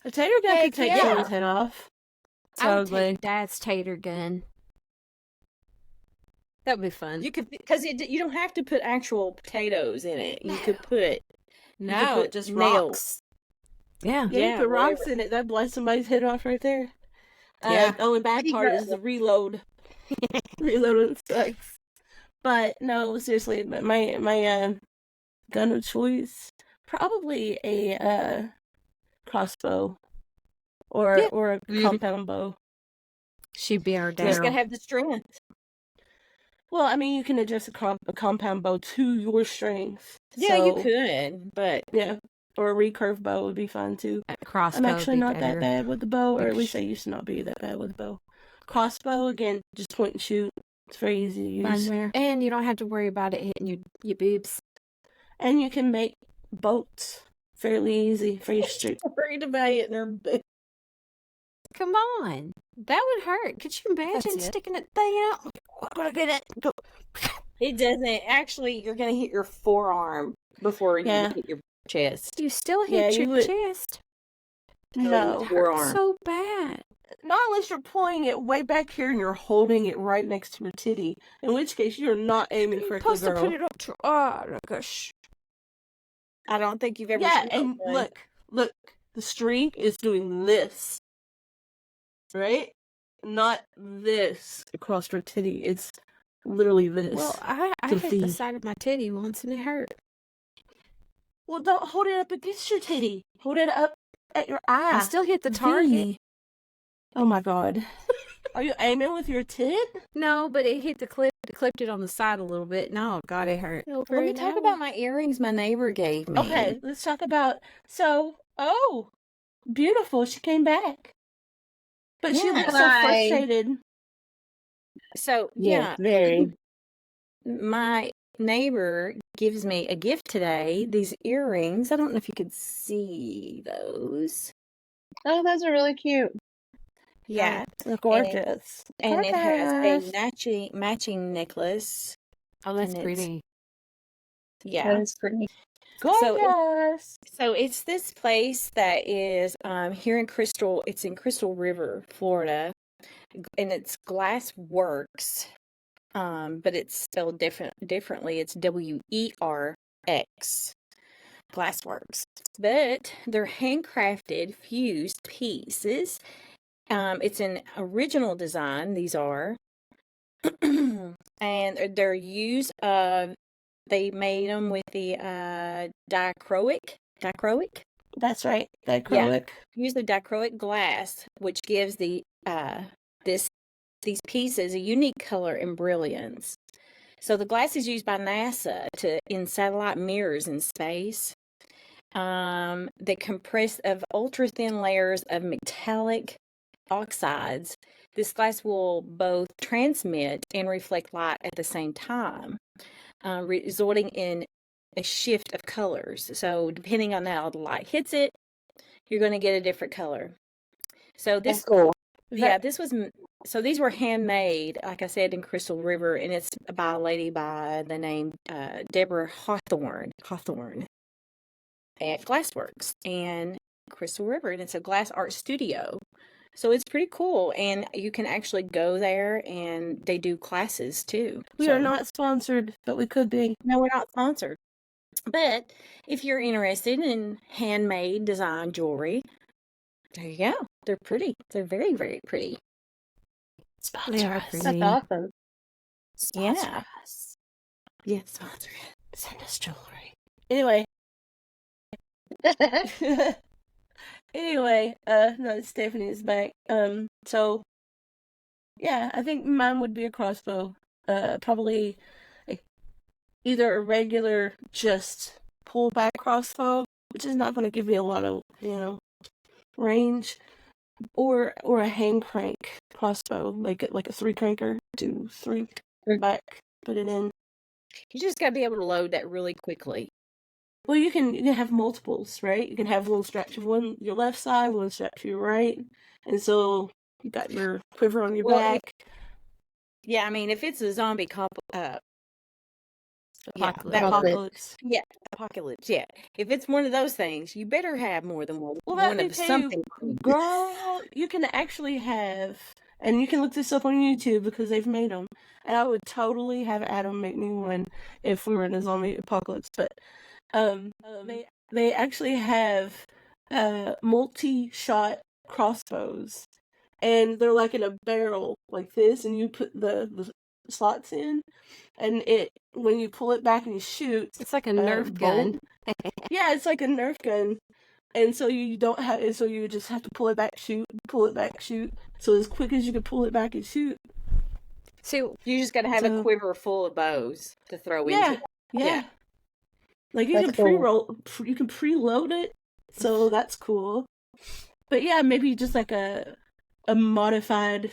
A tater gun could take someone's head off. I would Totally. take Dad's tater gun. That would be fun. You could, because you don't have to put actual potatoes in it. You could put Just nails. rocks. Yeah. Yeah, you put rocks in it. That'd blow somebody's head off right there. Yeah. The only bad part is the reload. Reloading sucks. But no, seriously, my gun of choice, probably a crossbow or a compound bow. She'd be our down. Just gotta have the strength. Well, I mean, you can adjust a compound bow to your strength. Yeah, So, you could, but yeah, or a recurve bow would be fine too. Crossbow. I'm actually would be not better. that bad with the bow, or at least I used to not be that bad with the bow. Crossbow, again, just point and shoot. It's very easy to use. And you don't have to worry about it hitting your boobs. And you can make bolts fairly easy for your street. worried about it in her boot. Come on. That would hurt. Could you imagine sticking that thing out? I'm gonna get it. Go. It doesn't. Actually, you're gonna hit your forearm before you hit your chest. You still hit your chest. No. It hurts so bad. Not unless you're pulling it way back here and you're holding it right next to your titty. In which case, you're not aiming You're correctly, supposed girl. to put it up to gosh. I don't think you've ever Yeah, seen and one. look, the string is doing this. Right? Not this across your titty. It's literally this. Well, I hit the side of my titty once and it hurt. Well, don't hold it up against your titty. Hold it up at your eye. I still hit the target. Oh my god. Are you aiming with your tit? No, but it hit the clip. It clipped it on the side a little bit. No, God, it hurt. Let me talk about my earrings my neighbor gave me. Okay, let's talk about. Oh, beautiful. She came back. But she looked so frustrated. So, very. My neighbor gives me a gift today. These earrings. I don't know if you could see those. Oh, those are really cute. Yeah. They're gorgeous. And it has a matching necklace. Oh, that's and pretty. Yeah. That is pretty. Gorgeous. So it's this place that is here in Crystal. It's in Crystal River, Florida, and it's Glass Works. But it's spelled differently. It's WERX, Glassworks. But they're handcrafted fused pieces. It's an original design. These are, and they're used. They made them with the dichroic. That's right. The Yeah. acrylic. Use the dichroic glass, which gives these pieces a unique color and brilliance. So the glass is used by NASA in satellite mirrors in space. They compress of ultra thin layers of metallic oxides. This glass will both transmit and reflect light at the same time, resulting in a shift of colors. So depending on how the light hits it, you're going to get a different color. So this, That's cool. yeah, so these were handmade, like I said, in Crystal River, and it's by a lady by the name Deborah Hawthorne at Glassworks and Crystal River, and it's a glass art studio. So it's pretty cool, and you can actually go there, and they do classes too. We are not sponsored, but we could be. No, we're not sponsored. But if you're interested in handmade design jewelry, there you go. They're pretty. They're very, very pretty. They are That's pretty. awesome. Yeah. Yeah, sponsor it. Send us jewelry. Anyway. Anyway, no, Stephanie is back. So, yeah, I think mine would be a crossbow. Probably either a regular, just pull back crossbow, which is not going to give me a lot of, range, or a hang crank crossbow, like a 3-cranker, 2-3 back, put it in. You just got to be able to load that really quickly. Well, you can have multiples, right? You can have one strap to your left side, one strap to your right, and so you got your quiver on your back. Yeah, I mean, if it's a zombie apocalypse. Yeah, apocalypse. Yeah, if it's one of those things, you better have more than one. Well, one of something. Girl, you can actually have, and you can look this up on YouTube because they've made them. And I would totally have Adam make me one if we were in a zombie apocalypse. But they actually have multi-shot crossbows, and they're like in a barrel like this, and you put the slots in, and when you pull it back and you shoot, it's like a Nerf gun. Yeah, it's like a Nerf gun. And so you don't have, and so you just have to pull it back, shoot, pull it back, shoot. So as quick as you can pull it back and shoot. So you just got to have a quiver full of bows to throw into. Yeah. Like you can preload it, so that's cool. But yeah, maybe just like a modified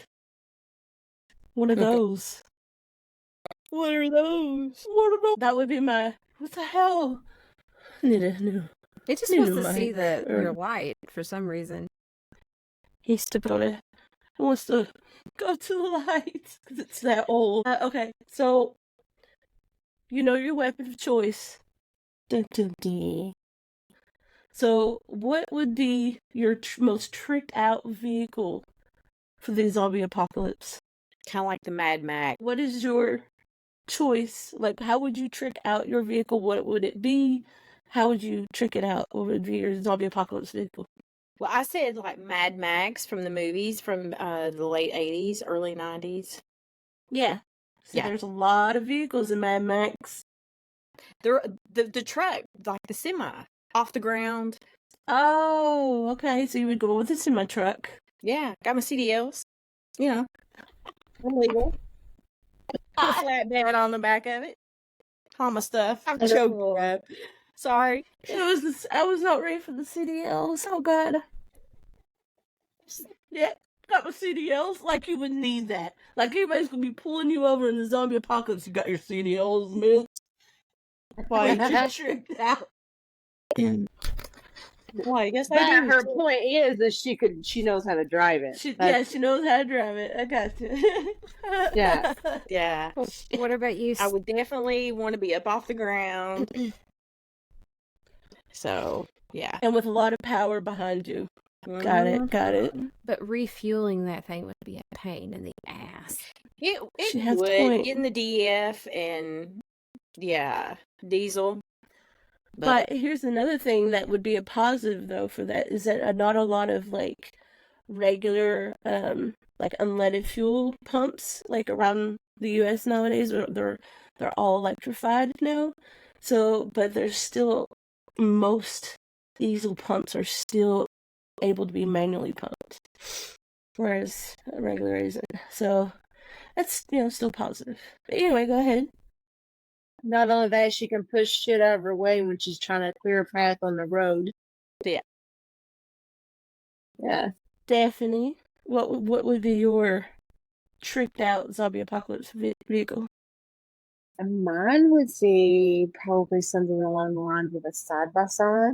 one of those. What are those? That would be my. What the hell? It just wants to see your light for some reason. He wants to go to the light because it's that old. Okay, so you know your weapon of choice. Dun, dun, dun. So, what would be your most tricked out vehicle for the zombie apocalypse? Kind of like the Mad Max. What is your choice? Like, how would you trick out your vehicle? What would it be? How would you trick it out? What would be your zombie apocalypse vehicle? Well, I said like Mad Max from the movies from the late 80s, early 90s. Yeah. So there's a lot of vehicles in Mad Max. The truck, like the semi, off the ground. Oh, okay. So you would go with the semi truck. Yeah, got my CDLs. I'm legal. Put a flatbed on the back of it. All my stuff. I'm choking up. Sorry. I was not ready for the CDLs. Oh God. Yeah, got my CDLs. Like you would need that. Like everybody's gonna be pulling you over in the zombie apocalypse. You got your CDLs, man. Why you get tricked out? Well, I guess her point is she knows how to drive it. She knows how to drive it. I got you. Yeah. What about you? I would definitely want to be up off the ground. So, yeah. And with a lot of power behind you. Got it. But refueling that thing would be a pain in the ass. It would. Getting the DF and, diesel. But here's another thing that would be a positive, though, for that, is that not a lot of, like, regular, like, unleaded fuel pumps, like, around the U.S. nowadays. They're all electrified now. So, but there's still most diesel pumps are still able to be manually pumped, whereas a regular isn't. So that's, still positive. But anyway, go ahead. Not only that, she can push shit out of her way when she's trying to clear a path on the road. Yeah. Yeah. Daphne, what would be your tricked out zombie apocalypse vehicle? Mine would be probably something along the lines of a side-by-side.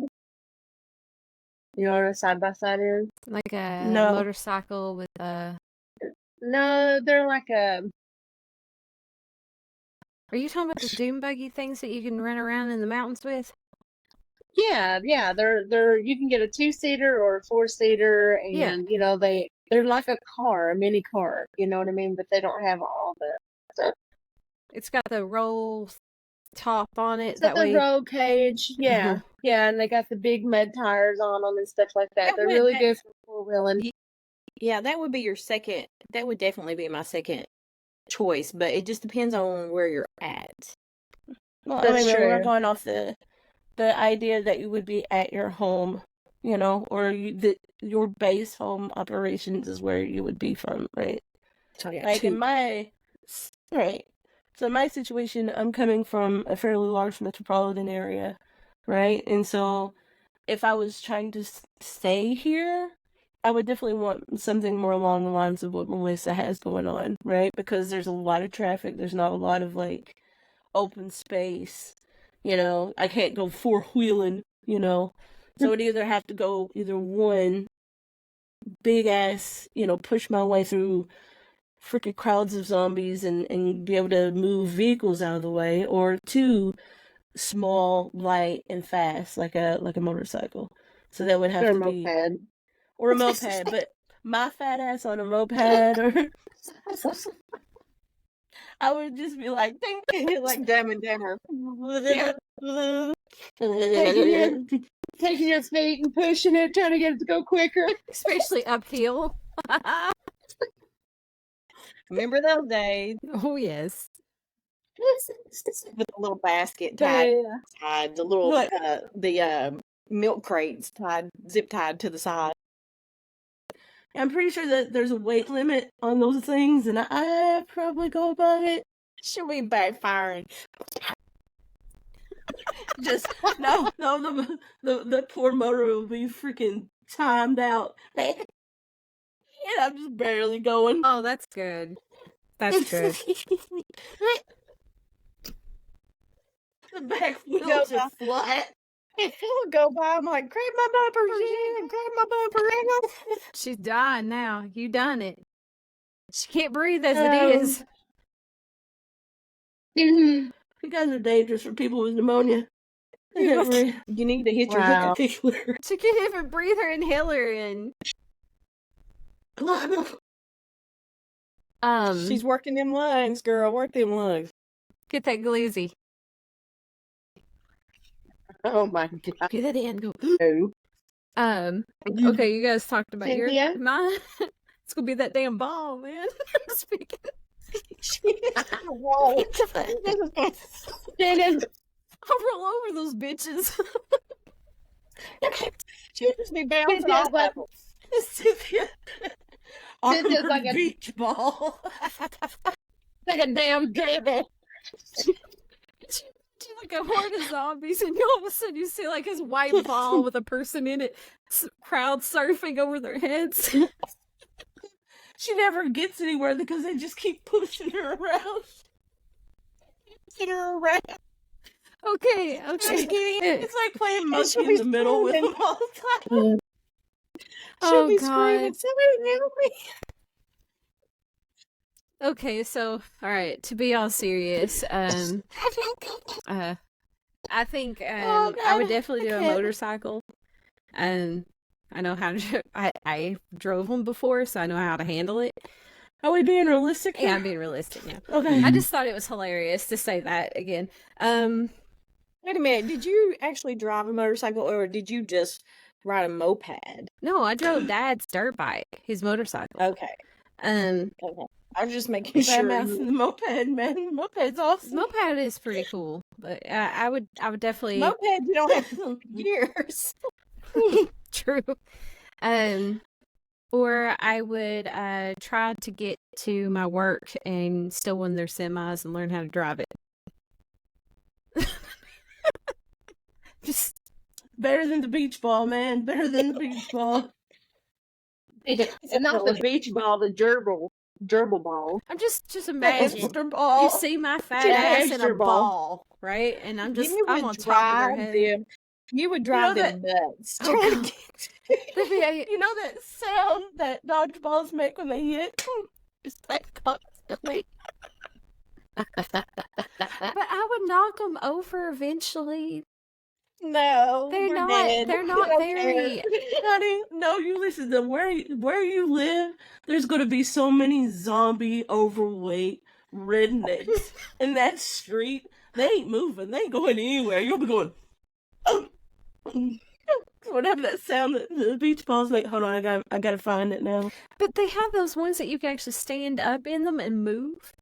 You know what a side-by-side is? Like a No. motorcycle with a... No, they're like a... Are you talking about the dune buggy things that you can run around in the mountains with? Yeah, they're you can get a 2-seater or a 4-seater, and they're like a car, a mini car. You know what I mean? But they don't have all the stuff. It's got the roll top on it. It's got the roll cage, yeah, and they got the big mud tires on them and stuff like that. They're really good for four-wheeling. Yeah, that would be your second. That would definitely be my second choice, but it just depends on where you're at. Well, we're going off the idea that you would be at your home, or your base home operations is where you would be from, right? So So in my situation, I'm coming from a fairly large metropolitan area, right? And so if I was trying to stay here, I would definitely want something more along the lines of what Melissa has going on, right? Because there's a lot of traffic. There's not a lot of, open space. I can't go four-wheeling, So I'd either have to go one big ass, push my way through freaking crowds of zombies and be able to move vehicles out of the way, or two, small, light, and fast, like a motorcycle. So that would have to be moped. Or a moped, but my fat ass on a moped, or I would just be like, ding, ding, like Dumb and Dumber. Taking your feet and pushing it, trying to get it to go quicker. Especially uphill. Remember those days? Oh, yes. With a little basket tied, the little milk crates zip tied to the side. I'm pretty sure that there's a weight limit on those things, and I probably go above it. She'll be backfiring. Just no, the poor motor will be freaking timed out. And I'm just barely going. Oh, that's good. That's good. The back wheels are flat. We'll go by. I'm like, grab my bumpers, grab my bumper. She's dying now. You done it. She can't breathe as it is. You guys are dangerous for people with pneumonia. You need to hit your hiccup. She can't even breathe her inhaler in. She's working them lungs, girl. Work them lungs. Get that glizzy. Oh my god. Get that in. Go. No. Okay, you guys talked about Cynthia? mine. It's gonna be that damn ball, man. Speaking. Whoa. I'll roll over those bitches. She'll just be bouncing off of them. Cynthia. Cynthia's like a beach ball. like a damn devil. She's like a horde of zombies, and all of a sudden you see like his white ball with a person in it, crowd surfing over their heads. She never gets anywhere because they just keep pushing her around. Okay. It's like playing monkey in the middle with them all the time. Oh, She'll be God. screaming, somebody help me. Okay, so all right. To be all serious, I think I would definitely do a motorcycle. I know how to. I drove one before, so I know how to handle it. Are we being realistic? Yeah, I'm being realistic now. Okay. I just thought it was hilarious to say that again. Wait a minute. Did you actually drive a motorcycle, or did you just ride a moped? No, I drove Dad's dirt bike, his motorcycle. Okay. Okay. I was just making sure. The moped, man. The moped's awesome. Moped is pretty cool, but I would definitely. Moped, you don't have to years. True. Or I would try to get to my work and steal one of their semis and learn how to drive it. Just better than the beach ball, man. Better than the beach ball. And not the beach ball, the gerbil ball. I'm just imagine Hamster ball. you see my fat ass in a ball, right? And I'm on top of their head. Them. You would drive them nuts. You know that sound that dodgeballs make when they hit? Just that constantly. But I would knock them over eventually. No, They're not. dead. They're not very. Honey, no, you listen to where you live. There's going to be so many zombie, overweight rednecks in that street. They ain't moving. They ain't going anywhere. You'll be going. Whatever that sound that the beach balls make. Hold on, I gotta find it now. But they have those ones that you can actually stand up in them and move.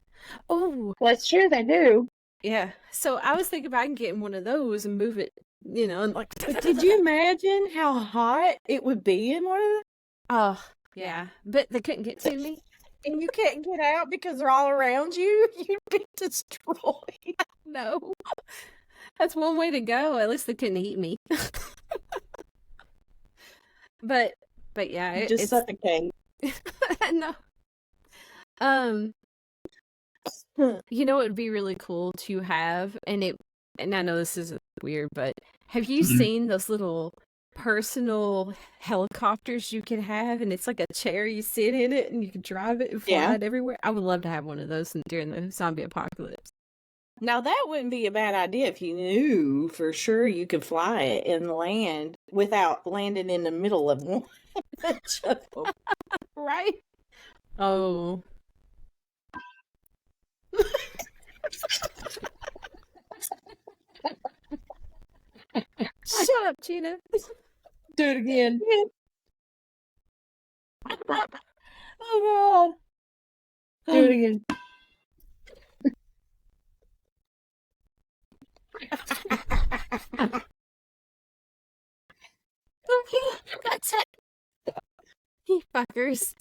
Oh, Well, that's true. They do. yeah. So I was thinking about I can get in one of those and move it. And like. But did you imagine how hot it would be in one of them? Oh, yeah. But they couldn't get to me. And you can't get out because they're all around you? You'd be destroyed. No. That's one way to go. At least they couldn't eat me. But yeah, Just suffocate. No. You know, it would be really cool to have, and I know this is weird, but have you seen those little personal helicopters you can have, and it's like a chair, you sit in it and you can drive it and fly it everywhere? I would love to have one of those during the zombie apocalypse. Now, that wouldn't be a bad idea if you knew for sure you could fly it and land without landing in the middle of one. Right? Oh. Shut up, Gina. Do it again. Oh, God. Do it again. That's it. You fuckers.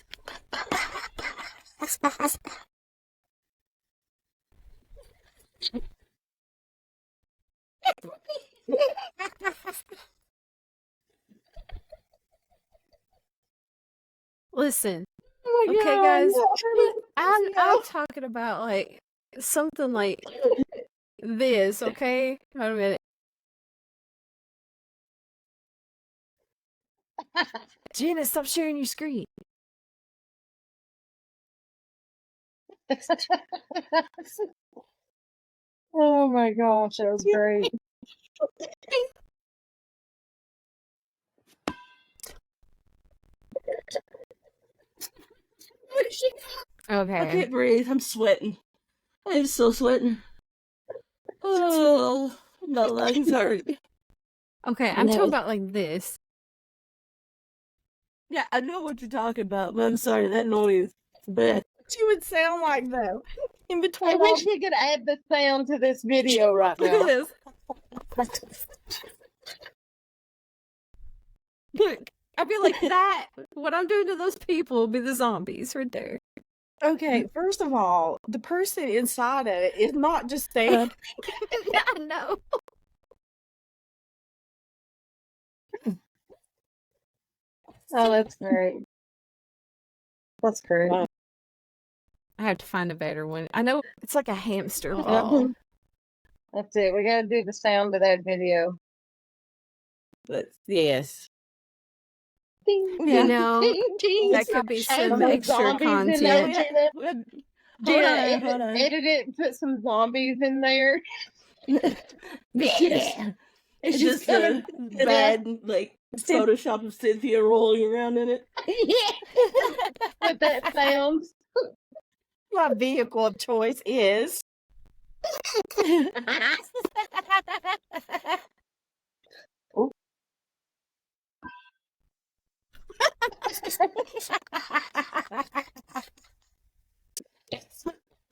Listen. Oh my Okay, God. guys. I'm talking about like something like this, okay? Wait a minute. Gina, stop sharing your screen. Oh my gosh, that was great. Okay. I can't breathe. I'm sweating. I'm so sweating. Oh, my lungs hurt. Okay, I'm No. talking about like this. Yeah, I know what you're talking about, but I'm sorry, that noise is bad. What you would sound like, though, in I between all wish we could add the sound to this video right Look at now. this. Look, I feel like that. What I'm doing to those people will be the zombies right there. Okay, first of all, the person inside of it is not just there. I know. Oh, that's great. That's great. I have to find a better one. I know it's like a hamster ball. That's it. We gotta do the sound of that video. But yes. Ding, You know, ding, ding. that could be Add some some extra zombies in there, content. Gina. Hold Gina, on. edit it and put some zombies in there. Yeah. It's just a bad, like, Photoshop of Cynthia rolling around in it. With that sound. My vehicle of choice is.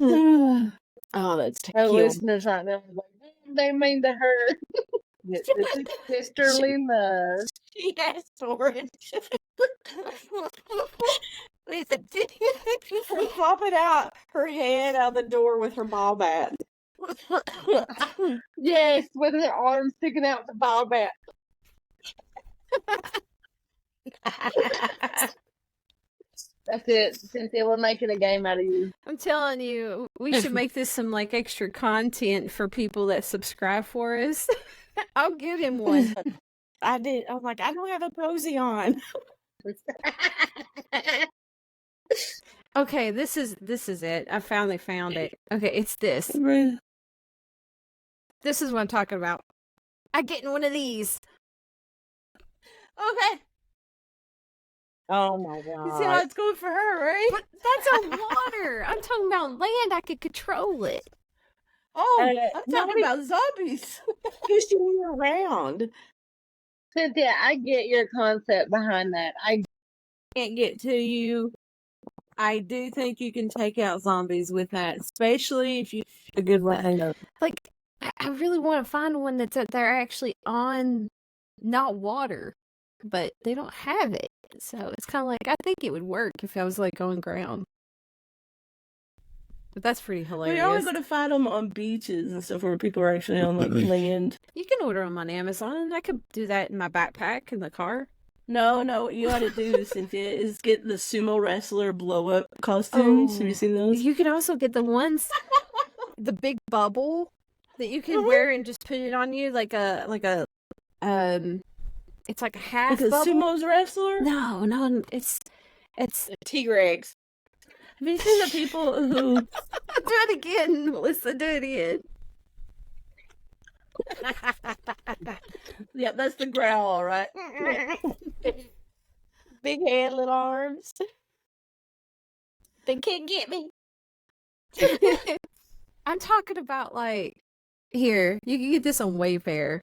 Oh, that's Our terrible. listeners right now are like, they mean to her. This is sisterly love. He asked for it. Listen, Popping out her head out the door with her ball bat. Yes, with her arms sticking out the ball bat. That's it. Cynthia, we're making a game out of you. I'm telling you, we should make this some like extra content for people that subscribe for us. I'll give him one. I did. I'm like, I don't have a posy on. Okay, this is it. I finally found it. Okay, it's this. This is what I'm talking about. I get in one of these. Okay. Oh my You see how god. it's going for her, right? But that's on water. I'm talking about land. I could control it. Oh, I'm nobody- talking about zombies. Pushing you around. Cynthia, I get your concept behind that. I Can't get to you. I do think you can take out zombies with that, especially if you a good way. Like, I really want to find one they're actually on, not water, but they don't have it. So it's kind of like, I think it would work if I was like on ground. But that's pretty hilarious. We're only going to find them on beaches and stuff where people are actually on like land. You can order them on Amazon. I could do that in my backpack in the car. No, what you got to do, Cynthia, is get the sumo wrestler blow up costumes. Have you seen those? You can also get the ones, the big bubble that you can wear and just put it on you like a it's like a half Like a bubble. sumo wrestler? No, it's T-Rex. Have you seen the people who... do it again, Melissa, do it again. Yeah, that's the growl, right? Big head, little arms. They can't get me. I'm talking about like, here, you can get this on Wayfair.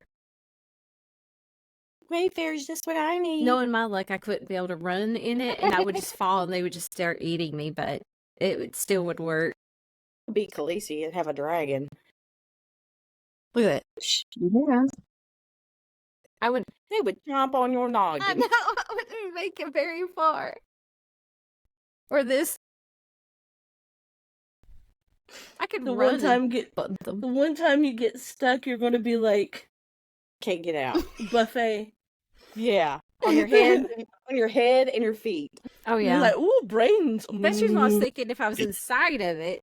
Wayfair's just what I need. Knowing my luck, I couldn't be able to run in it, and I would just fall, and they would just start eating me, but still would work. Beat Khaleesi and have a dragon. Look at that. yeah. They would chomp on your noggin. I know, I wouldn't make it very far. Or this. I could The run one time and get button them. the one time you get stuck, you're going to be like Can't get out. buffet. Yeah. On your head, and your feet. Oh, You're yeah. like, ooh, brains. That's usually what I was thinking. If I was inside of it,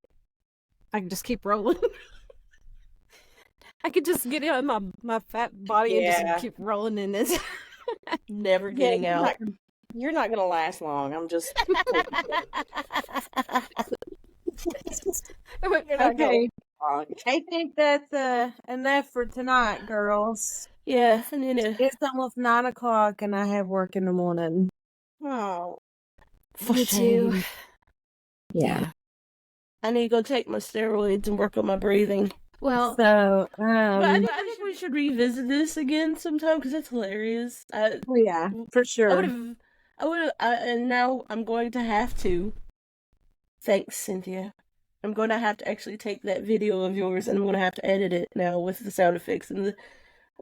I could just keep rolling. I could just get on my fat body and Yeah. just keep rolling in this. Never getting Yeah, out. You're not gonna last long. I'm just Okay. I think that's enough for tonight, girls. Yeah, I need to... It's almost 9:00 and I have work in the morning. Oh. Me too. Yeah. I need to go take my steroids and work on my breathing. Well, So, But I think we should revisit this again sometime because it's hilarious. yeah, for sure. And now I'm going to have to. Thanks, Cynthia. I'm going to have to actually take that video of yours and I'm going to have to edit it now with the sound effects and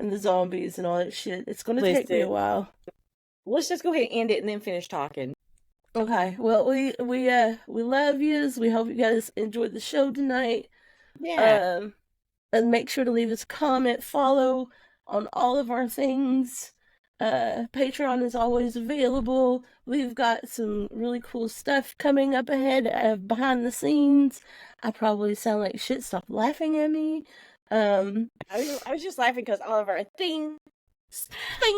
the zombies and all that shit. It's going to take me a while. Let's just go ahead and end it and then finish talking. Okay. Well, we love yous. We hope you guys enjoyed the show tonight. Yeah. And make sure to leave us a comment, follow on all of our things. Patreon is always available. We've got some really cool stuff coming up ahead behind the scenes. I probably sound like shit. Stop laughing at me. I was just laughing because all of our things.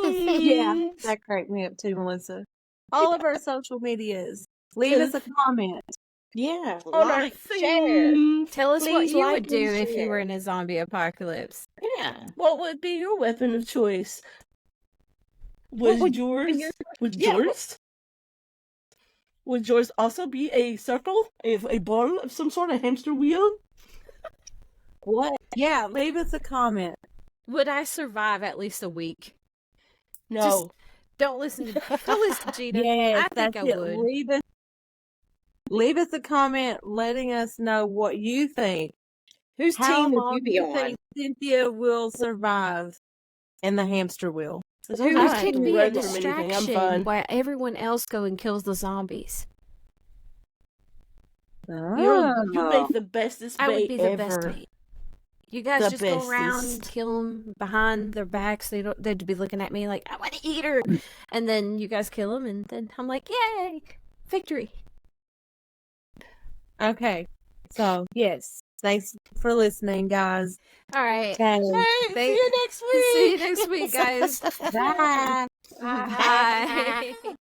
Yeah, that cracked me up too, Melissa. All of our social medias. Leave us a comment. Yeah. On our Like, share. things. tell us what Please you like would do and if you share. were in a zombie apocalypse. Yeah. What would be your weapon of choice? What would yours? your- Would Yeah, yours? Would yours also be a circle, a ball of some sort, of hamster wheel? What? Yeah, leave us a comment. Would I survive at least a week? No. Just don't listen. Don't listen, Gina. Yes, I think I that's it. would. Leave us a comment letting us know what you think. Whose How team would long you do be you on? think Cynthia will survive in the hamster wheel? As long as I It have could to be a run from anything, I'm distraction fine. while everyone else go and kills the zombies. You make the bestest I would bait be the best ever. mate. You guys The just go around and bestest. kill them behind their backs. They'd be looking at me like, I want to eat her. And then you guys kill them, and then I'm like, yay, victory. Okay. So, yes. Thanks for listening, guys. All right. Okay. Hey, see you next week. See you next week, guys. Bye. Bye.